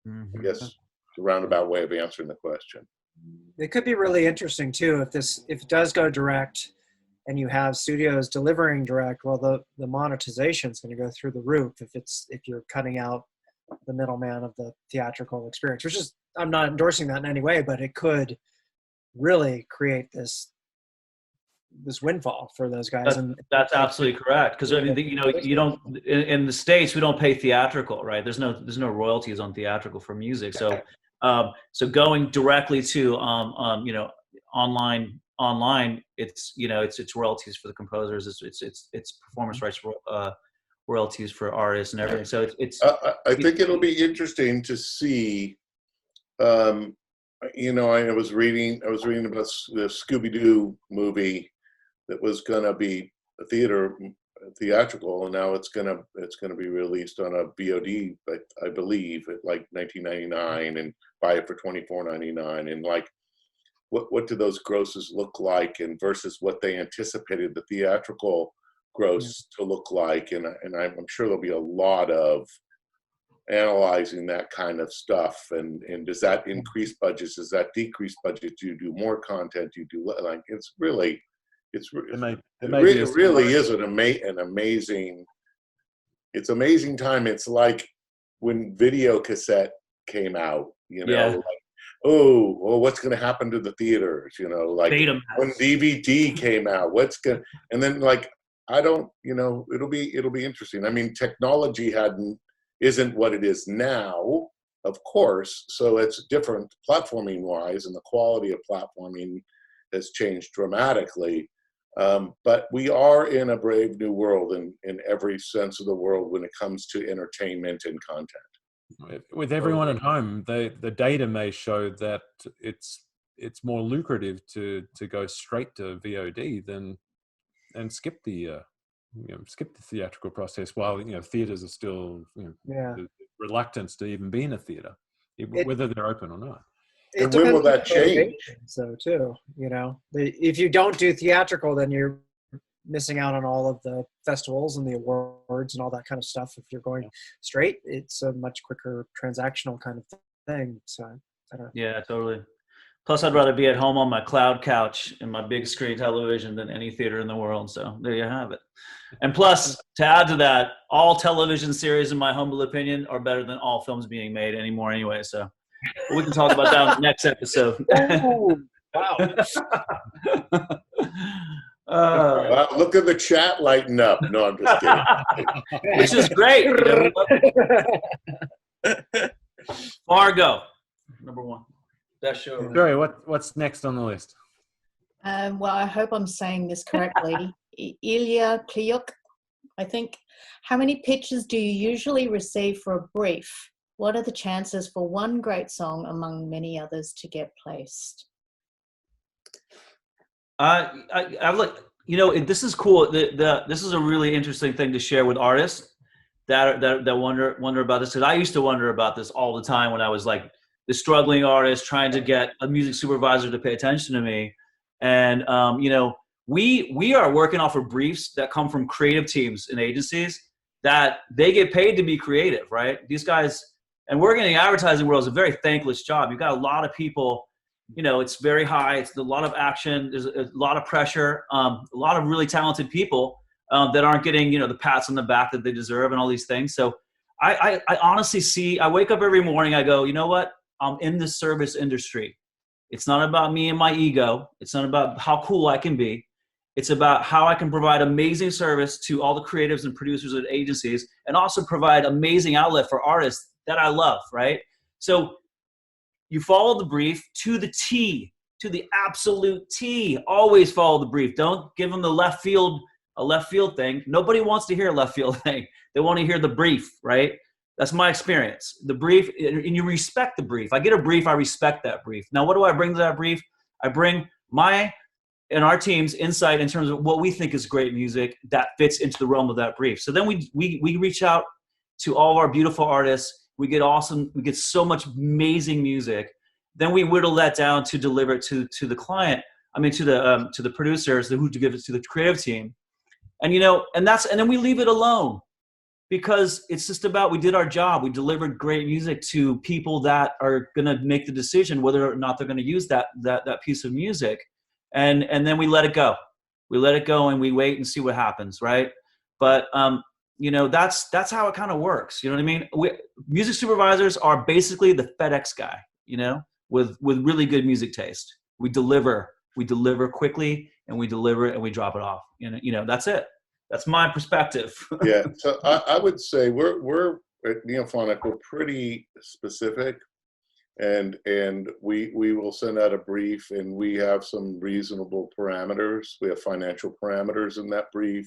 I guess it's a roundabout way of answering the question. It could be really interesting too if it does go direct and you have studios delivering direct. Well, the monetization is going to go through the roof if you're cutting out the middleman of the theatrical experience, which is, I'm not endorsing that in any way, but it could really create this windfall for those guys. That's absolutely correct. Because I mean, you don't in the States, we don't pay theatrical, right? There's no royalties on theatrical for music. So going directly to online, it's royalties for the composers. It's performance rights royalties for artists and everything. So I think it'll be interesting to see. I was reading about the Scooby-Doo movie that was going to be theatrical, and now it's going to be released on a VOD, I believe, at like $19.99, and buy it for $24.99, and like, what do those grosses look like, and versus what they anticipated the theatrical gross to look like, and I'm sure there'll be a lot of analyzing that kind of stuff, and does that increase budgets, does that decrease budgets, do you do more content, do you do like, it really is an amazing, it's amazing time. It's like when video cassette came out, like, oh, what's going to happen to the theaters, like when DVD came out, and then like, I don't, it'll be interesting. I mean, technology isn't what it is now, of course, so it's different platforming wise, and the quality of platforming has changed dramatically. But we are in a brave new world in every sense of the world when it comes to entertainment and content. With everyone at home, the data may show that it's more lucrative to go straight to VOD and skip the theatrical process, while theaters are still the reluctance to even be in a theater, whether they're open or not. And when will that change? So too, if you don't do theatrical, then you're missing out on all of the festivals and the awards and all that kind of stuff. If you're going straight, it's a much quicker transactional kind of thing. So I don't know. Yeah, totally. Plus, I'd rather be at home on my cloud couch and my big screen television than any theater in the world. So there you have it. And plus, to add to that, all television series, in my humble opinion, are better than all films being made anymore anyway. So we can talk about that on the next episode. Oh, wow. Wow, look at the chat lighting up. No, I'm just kidding. Which is great. Fargo, #1. Best show. Sorry, what's next on the list? Well, I hope I'm saying this correctly. Evyen Klean, I think. How many pitches do you usually receive for a brief? What are the chances for one great song among many others to get placed? I look, this is cool. This is a really interesting thing to share with artists that wonder about this. Because I used to wonder about this all the time when I was like the struggling artist trying to get a music supervisor to pay attention to me. And we are working off of briefs that come from creative teams and agencies that they get paid to be creative, right? These guys, and working in the advertising world is a very thankless job. You've got a lot of people, it's very high. It's a lot of action. There's a lot of pressure. A lot of really talented people that aren't getting, the pats on the back that they deserve and all these things. So I honestly I wake up every morning, I go, you know what? I'm in the service industry. It's not about me and my ego. It's not about how cool I can be. It's about how I can provide amazing service to all the creatives and producers and agencies, and also provide amazing outlet for artists that I love, right? So you follow the brief to the T, to the absolute T. Always follow the brief. Don't give them a left field thing. Nobody wants to hear a left field thing. They want to hear the brief, right? That's my experience. The brief, and you respect the brief. I get a brief, I respect that brief. Now, what do I bring to that brief? I bring my and our team's insight in terms of what we think is great music that fits into the realm of that brief. So then we reach out to all of our beautiful artists. We get so much amazing music. Then we whittle that down to deliver it to the client. I mean, to the producers, who to give it to the creative team. And and then we leave it alone, because it's just about, we did our job. We delivered great music to people that are going to make the decision whether or not they're going to use that piece of music. And then we let it go. We let it go and we wait and see what happens, right? But that's how it kind of works. You know what I mean? Music supervisors are basically the FedEx guy, with really good music taste. We deliver quickly, and we deliver it and we drop it off. That's it. That's my perspective. Yeah. So I would say we're at Neophonic, we're pretty specific. And we will send out a brief, and we have some reasonable parameters. We have financial parameters in that brief.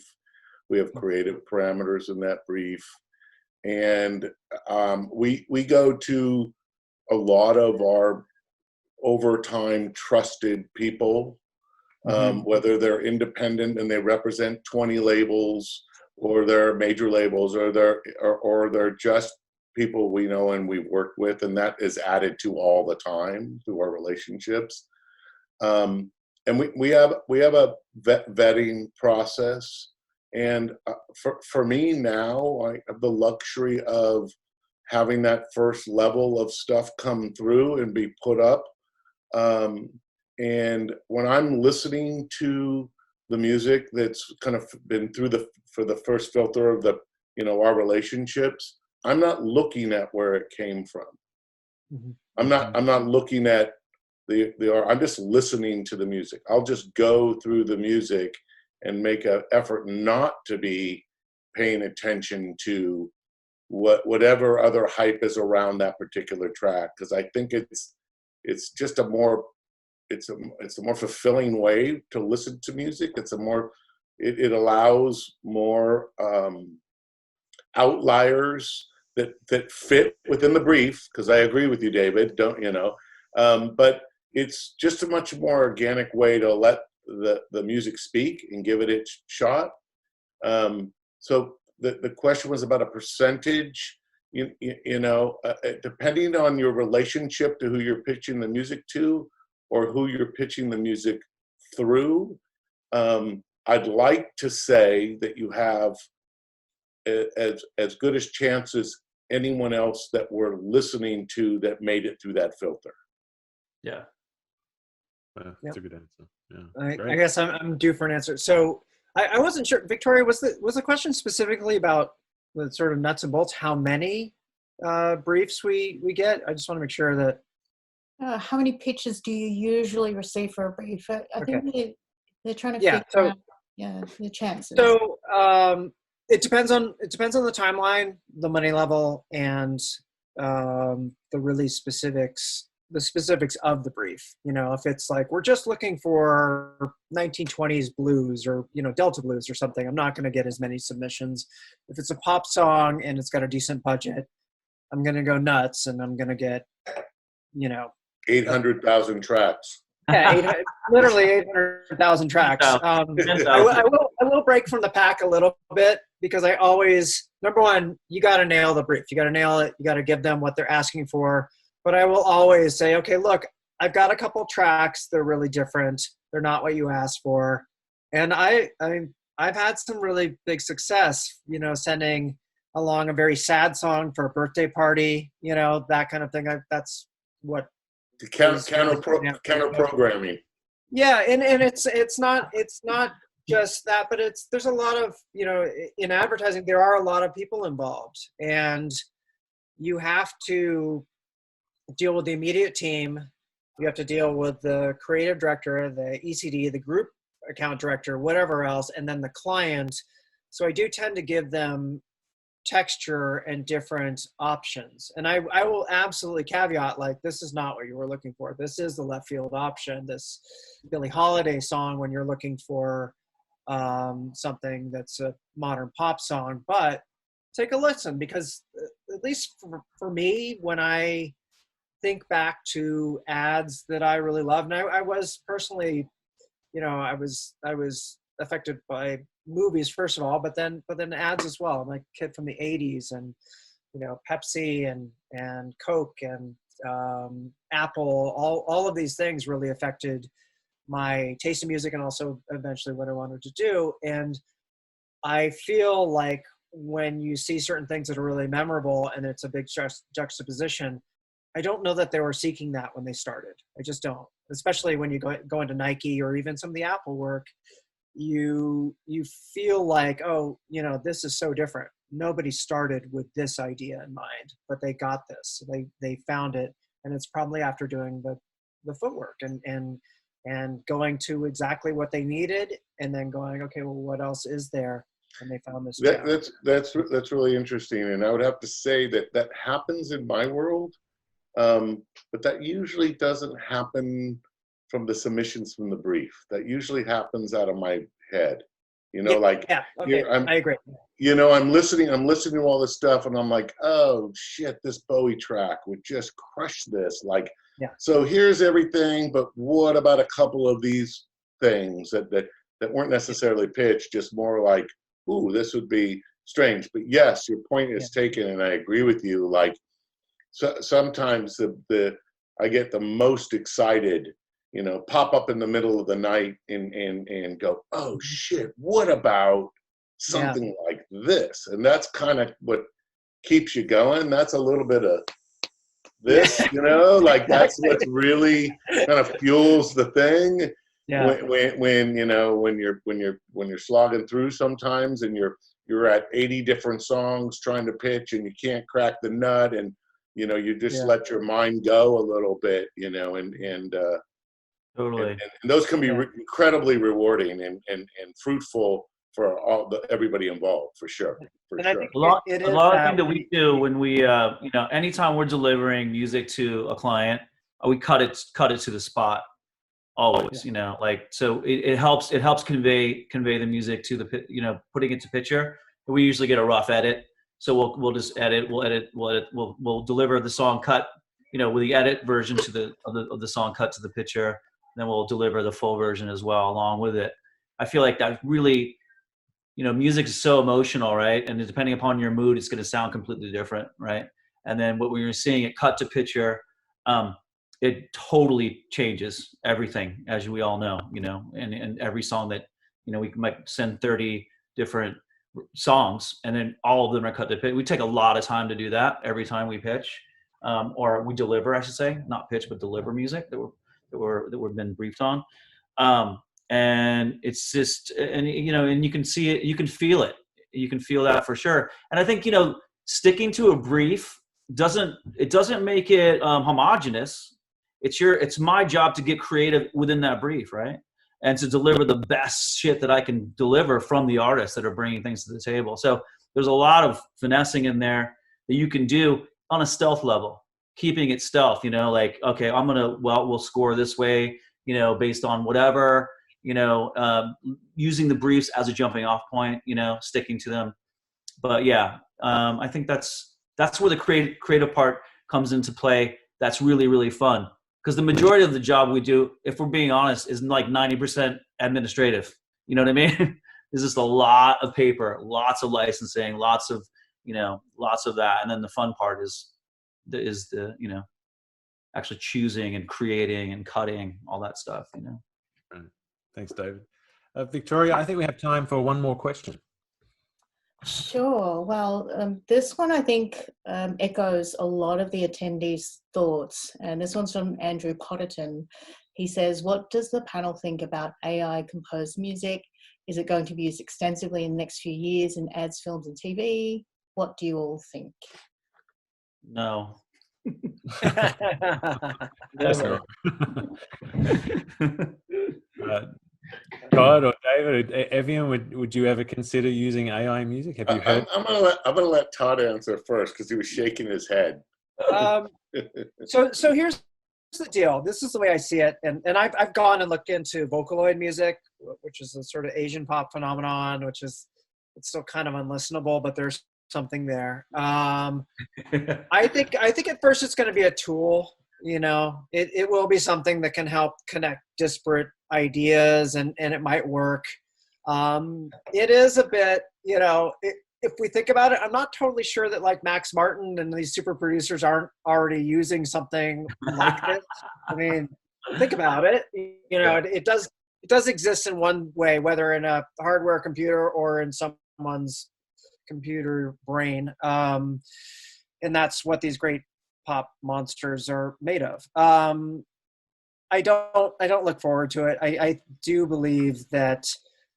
We have creative parameters in that brief. And we go to a lot of our over time trusted people, whether they're independent and they represent 20 labels, or they're major labels, or they're just people we know and we've worked with, and that is added to all the time through our relationships. And we have a vetting process, And for me now, I have the luxury of having that first level of stuff come through and be put up. And when I'm listening to the music that's kind of been through for the first filter of the, our relationships, I'm not looking at where it came from. Mm-hmm. I'm not looking at I'm just listening to the music. I'll just go through the music and make an effort not to be paying attention to whatever other hype is around that particular track, because I think it's just a more fulfilling way to listen to music. It allows more outliers that fit within the brief, because I agree with you, David, but it's just a much more organic way to let the music speak and give it its shot. So the question was about a percentage, depending on your relationship to who you're pitching the music to or who you're pitching the music through. I'd like to say that you have as good as chance as anyone else that we're listening to that made it through that filter. Yeah. That's a good answer. Yeah. I guess I'm due for an answer. So I wasn't sure, Victoria, was the question specifically about the sort of nuts and bolts, how many briefs we get? I just want to make sure that. How many pitches do you usually receive for a brief? I think they're trying to figure out the chances. So it depends on the timeline, the money level, and the really specifics of the brief. If it's like we're just looking for 1920s blues or Delta blues or something, I'm not going to get as many submissions. If it's a pop song and it's got a decent budget, I'm going to go nuts and I'm going to get 800,000 tracks. Yeah, literally 800,000 tracks. I will break from the pack a little bit, because I always, number one, you got to nail the brief. You got to nail it. You got to give them what they're asking for. But I will always say, okay, look, I've got a couple tracks. They're really different. They're not what you asked for. And I've had some really big success, sending along a very sad song for a birthday party, that kind of thing. That's what. The counter programming. Yeah, and it's not just that, but there's a lot of, in advertising there are a lot of people involved, and you have to deal with the immediate team, you have to deal with the creative director, the ECD, the group account director, whatever else, and then the client. So I do tend to give them texture and different options. And I will absolutely caveat, like, this is not what you were looking for. This is the left field option, this Billie Holiday song, when you're looking for something that's a modern pop song. But take a listen, because at least for me, when I think back to ads that I really love, and I was personally, I was affected by movies first of all, but then ads as well. I'm like a kid from the 80s, and Pepsi and Coke and Apple, all of these things really affected my taste in music, and also eventually what I wanted to do. And I feel like when you see certain things that are really memorable and it's a big juxtaposition, I don't know that they were seeking that when they started. I just don't. Especially when you go into Nike or even some of the Apple work, you feel like, oh, this is so different. Nobody started with this idea in mind, but they got this. They found it, and it's probably after doing the footwork and going to exactly what they needed, and then going, okay, well, what else is there? And they found this. That's really interesting, and I would have to say that happens in my world. But that usually doesn't happen from the submissions from the brief. That usually happens out of my head. Okay, I agree. I'm listening to all this stuff, and I'm like, oh shit, this Bowie track would just crush this. So here's everything, but what about a couple of these things that weren't necessarily pitched, just more like, ooh, this would be strange. But yes, your point is taken, and I agree with you. So sometimes I get the most excited, pop up in the middle of the night and go, oh shit, what about something like this. And that's kind of what keeps you going. That's a little bit of this, you know, like that's what's really kind of fuels the thing. Yeah. When you know, when you're slogging through sometimes, and you're at 80 different songs trying to pitch, and you can't crack the nut, and you know, you just let your mind go a little bit, you know, and Totally. and those can be incredibly rewarding and fruitful for everybody involved, for sure. And I think A lot it of is things that we do when we, you know, anytime we're delivering music to a client, we cut it to the spot always, you know, like, so it helps convey the music to the, you know, putting it to picture. We usually get a rough edit. So we'll just edit, we'll deliver the song cut, you know, with the edit version of the song cut to the picture. Then we'll deliver the full version as well along with it. I feel like that really, you know, music is so emotional, right? And depending upon your mood, it's going to sound completely different, right? And then when you're seeing it cut to picture, it totally changes everything, as we all know, you know, and every song that, you know, we might send 30 different songs, and then all of them are cut to pitch. We take a lot of time to do that every time we pitch, or we deliver, I should say, not pitch, but deliver music that we've been briefed on. And it's just, and you know, and you can see it, you can feel it, you can feel that for sure. And I think, you know, sticking to a brief doesn't make it homogenous. It's my job to get creative within that brief, right? And to deliver the best shit that I can deliver from the artists that are bringing things to the table. So there's a lot of finessing in there that you can do on a stealth level, keeping it stealth, you know, like, okay, we'll score this way, you know, based on whatever, you know, using the briefs as a jumping off point, you know, sticking to them. But yeah, I think that's where the creative part comes into play. That's really, really fun. Because the majority of the job we do, if we're being honest, is like 90% administrative. You know what I mean? There's just a lot of paper, lots of licensing, lots of that. And then the fun part is the, you know, actually choosing and creating and cutting, all that stuff, you know. Right. Thanks, David. Victoria, I think we have time for one more question. Sure. Well, this one I think echoes a lot of the attendees' thoughts. And this one's from Andrew Potterton. He says, what does the panel think about AI composed music? Is it going to be used extensively in the next few years in ads, films, and TV? What do you all think? No. Never. Todd or David, Evyen, would you ever consider using AI music? Have you heard? I'm gonna let Todd answer first because he was shaking his head. So here's the deal. This is the way I see it, and I've gone and looked into Vocaloid music, which is a sort of Asian pop phenomenon, it's still kind of unlistenable, but there's something there. I think at first it's going to be a tool. You know, it will be something that can help connect disparate ideas, and it might work. It is a bit, you know, if we think about it, I'm not totally sure that like Max Martin and these super producers aren't already using something like this. I mean, think about it. You know, it does exist in one way, whether in a hardware computer or in someone's computer brain, and that's what these great pop monsters are made of. I don't look forward to it. I do believe that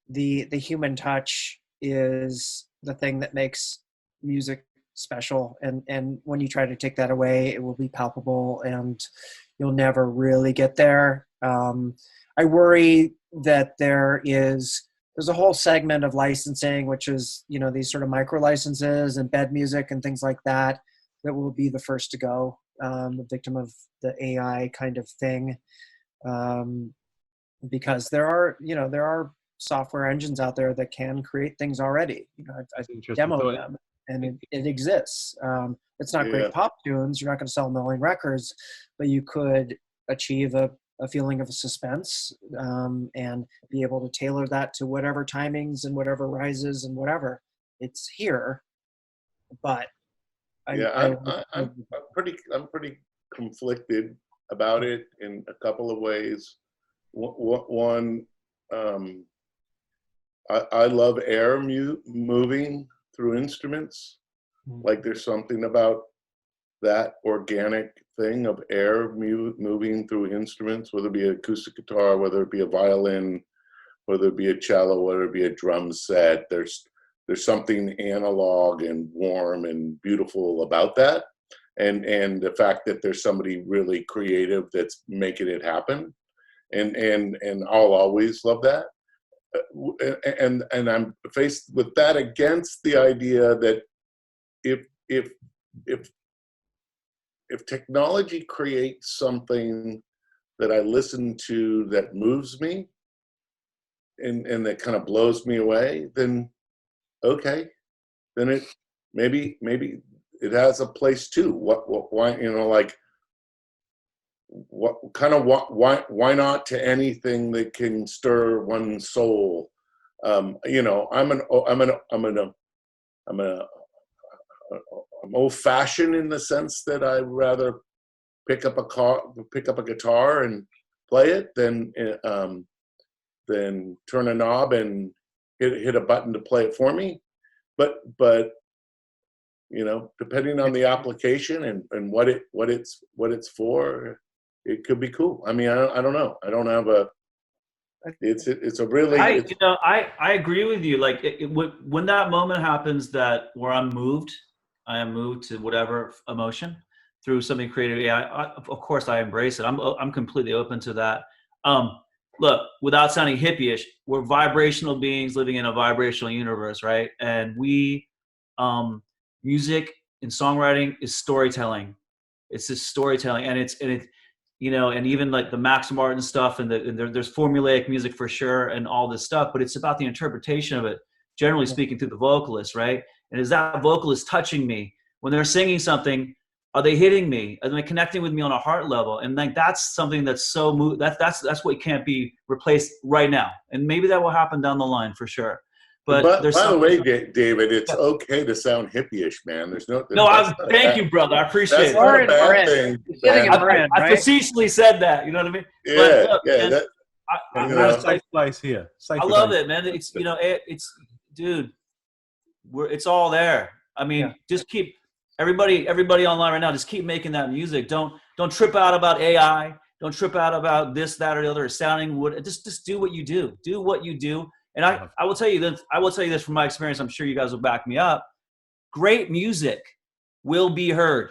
the human touch is the thing that makes music special, and when you try to take that away, it will be palpable and you'll never really get there. I worry that there's a whole segment of licensing, which is, you know, these sort of micro licenses and bed music and things like that will be the first to go, the victim of the AI kind of thing. Because there are software engines out there that can create things already. You know, I've demoed them, and it exists. It's not great pop tunes. You're not going to sell a million records, but you could achieve a feeling of suspense, and be able to tailor that to whatever timings and whatever rises and whatever. It's here, but I'm pretty conflicted about it in a couple of ways. One, I love air moving through instruments. Like there's something about that organic thing of air moving through instruments, whether it be an acoustic guitar, whether it be a violin, whether it be a cello, whether it be a drum set. There's something analog and warm and beautiful about that. And the fact that there's somebody really creative that's making it happen. And I'll always love that. And I'm faced with that against the idea that if technology creates something that I listen to that moves me and that kind of blows me away, then okay, then it maybe it has a place too. Why, like, why not to anything that can stir one's soul? I'm old-fashioned in the sense that I'd rather pick up a guitar and play it than turn a knob and hit a button to play it for me. But depending on the application and what it's for, it could be cool. I mean, I don't know. I don't have a. It's a really. I agree with you. Like when that moment happens where I am moved to whatever emotion through something creative. Yeah, of course I embrace it. I'm completely open to that. Look, without sounding hippie-ish, we're vibrational beings living in a vibrational universe, right? And music and songwriting is storytelling. It's this storytelling, and even like the Max Martin stuff, and there's formulaic music for sure, and all this stuff. But it's about the interpretation of it, generally speaking, through the vocalist, right? And is that vocalist touching me when they're singing something? Are they hitting me? Are they connecting with me on a heart level? And like that's something that's so that's what can't be replaced right now. And maybe that will happen down the line for sure. But by the way, David, it's okay to sound hippie-ish, man. Thank you, brother. I appreciate it. Not a bad thing. I facetiously said that. You know what I mean? Yeah, but, yeah. I'm in a safe place here. I love it, man. It's dude. It's all there. I mean, just keep everybody online right now. Just keep making that music. Don't trip out about AI. Don't trip out about this, that, or the other. Sounding wood. Just do what you do. Do what you do. And I will tell you this. I will tell you this from my experience. I'm sure you guys will back me up. Great music will be heard.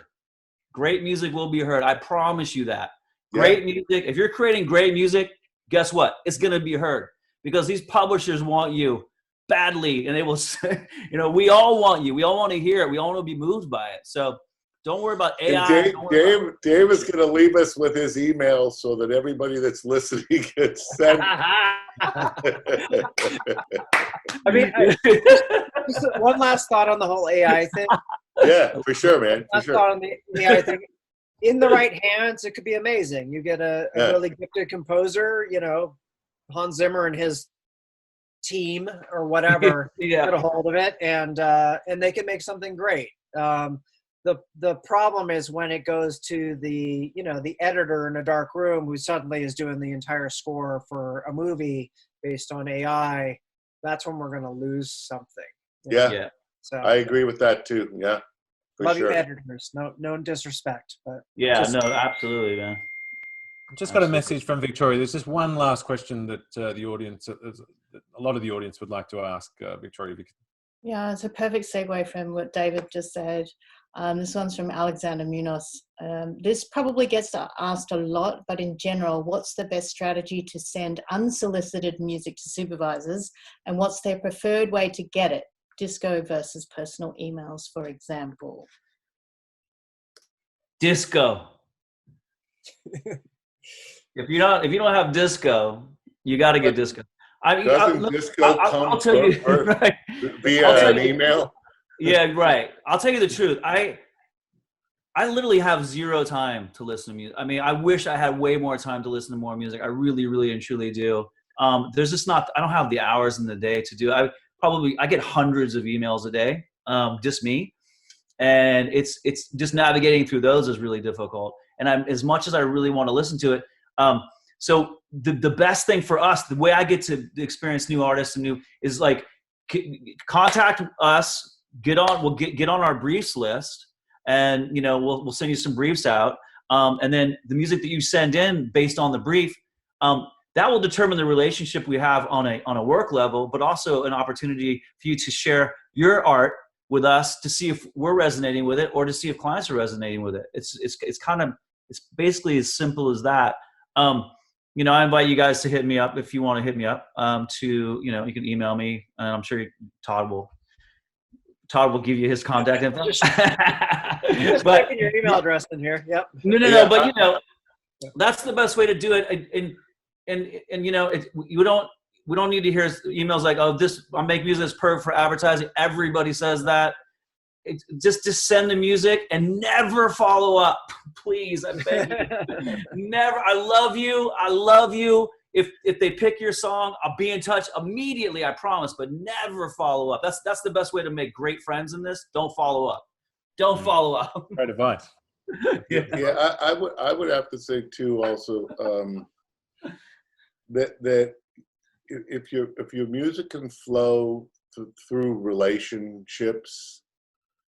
Great music will be heard. I promise you that. Great music. If you're creating great music, guess what? It's gonna be heard because these publishers want you badly, and they will say, we all want you. We all want to hear it. We all want to be moved by it. So don't worry about AI. Dave is going to leave us with his email so that everybody that's listening can send. I mean, just one last thought on the whole AI thing. Yeah, for sure, man. For sure. Thought on the AI thing. In the right hands, it could be amazing. You get a really gifted composer, Hans Zimmer and his team or whatever get a hold of it, and they can make something great. The problem is when it goes to the editor in a dark room who suddenly is doing the entire score for a movie based on AI. That's when we're going to lose something. Yeah. So I agree with that too. Yeah. Love you, editors. No disrespect, but absolutely, man. Just got a message from Victoria. There's just one last question that the audience, a lot of the audience would like to ask Victoria. Yeah, it's a perfect segue from what David just said. This one's from Alexander Munoz. This probably gets asked a lot, but in general, what's the best strategy to send unsolicited music to supervisors, and what's their preferred way to get it? Disco versus personal emails, for example. Disco. If you don't have disco, you got to get disco. I mean, I'll tell you right. Via an email. Yeah, right. I'll tell you the truth. I literally have zero time to listen to music. I mean, I wish I had way more time to listen to more music. I really, really and truly do. There's just I don't have the hours in the day to do. I get hundreds of emails a day, just me. And it's just navigating through those is really difficult. And as much as I really want to listen to it, So the best thing for us, the way I get to experience new artists and new is like contact us, we'll get on our briefs list, and we'll send you some briefs out, and then the music that you send in based on the brief, that will determine the relationship we have on a work level, but also an opportunity for you to share your art with us to see if we're resonating with it, or to see if clients are resonating with it. It's basically as simple as that. I invite you guys to hit me up if you want to hit me up. You can email me, and I'm sure Todd will give you his contact info. Just typing your email address in here. Yep. No, but that's the best way to do it. And we don't need to hear emails like, "Oh, I make music that's perfect for advertising." Everybody says that. Just send the music and never follow up, please. I beg you. Never. I love you. If they pick your song, I'll be in touch immediately. I promise. But never follow up. That's the best way to make great friends in this. Don't follow up. Don't follow up. Great advice. I would have to say too also that if your music can flow through relationships,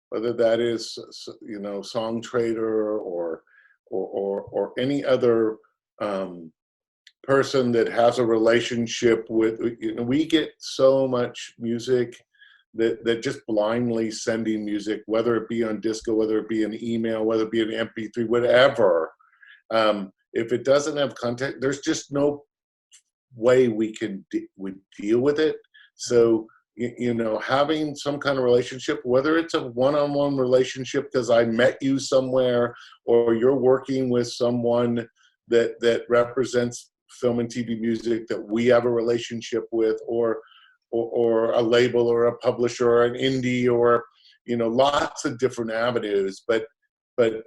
whether that is Songtradr or any other person that has a relationship with, we get so much music that just blindly sending music, whether it be on disco, whether it be an email, whether it be an MP3, whatever. If it doesn't have content, there's just no way we deal with it. So having some kind of relationship, whether it's a one-on-one relationship because I met you somewhere, or you're working with someone that represents film and TV music that we have a relationship with, or a label or a publisher or an indie, or lots of different avenues. But the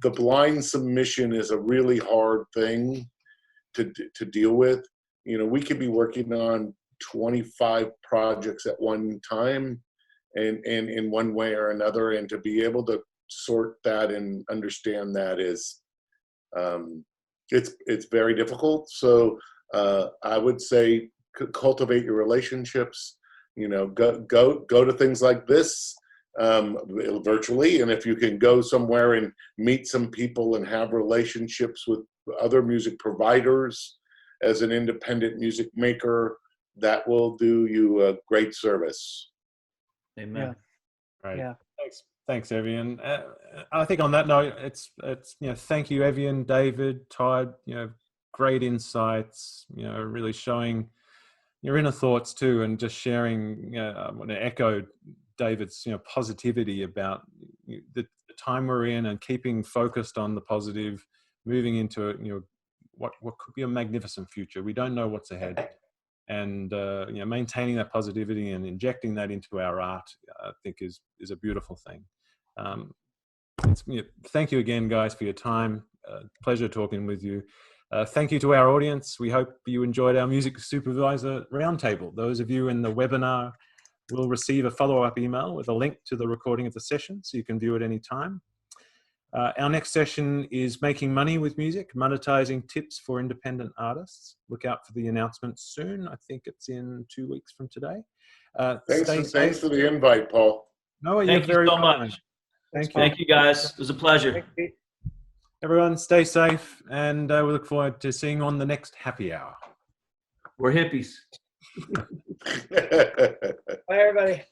blind submission is a really hard thing to deal with. We could be working on 25 projects at one time, and in one way or another, and to be able to sort that and understand that is it's very difficult. So I would say cultivate your relationships. Go to things like this virtually, and if you can go somewhere and meet some people and have relationships with other music providers as an independent music maker, that will do you a great service. Amen. Yeah. Right. Yeah. Thanks, Evyen. I think on that note, it's thank you, Evyen, David, Todd. Great insights. Really showing your inner thoughts too, and just sharing. I want to echo David's positivity about the time we're in, and keeping focused on the positive, moving into what could be a magnificent future. We don't know what's ahead. And maintaining that positivity and injecting that into our art, I think is a beautiful thing. Thank you again, guys, for your time. Pleasure talking with you. Thank you to our audience. We hope you enjoyed our Music Supervisor Roundtable. Those of you in the webinar will receive a follow-up email with a link to the recording of the session, so you can view it any time. Our next session is Making Money with Music, Monetizing Tips for Independent Artists. Look out for the announcement soon. I think it's in 2 weeks from today. Thanks for the invite, Paul. No, Thank you very so kind. much. Thank you, guys. It was a pleasure. Everyone, stay safe, and we look forward to seeing you on the next happy hour. We're hippies. Bye, everybody.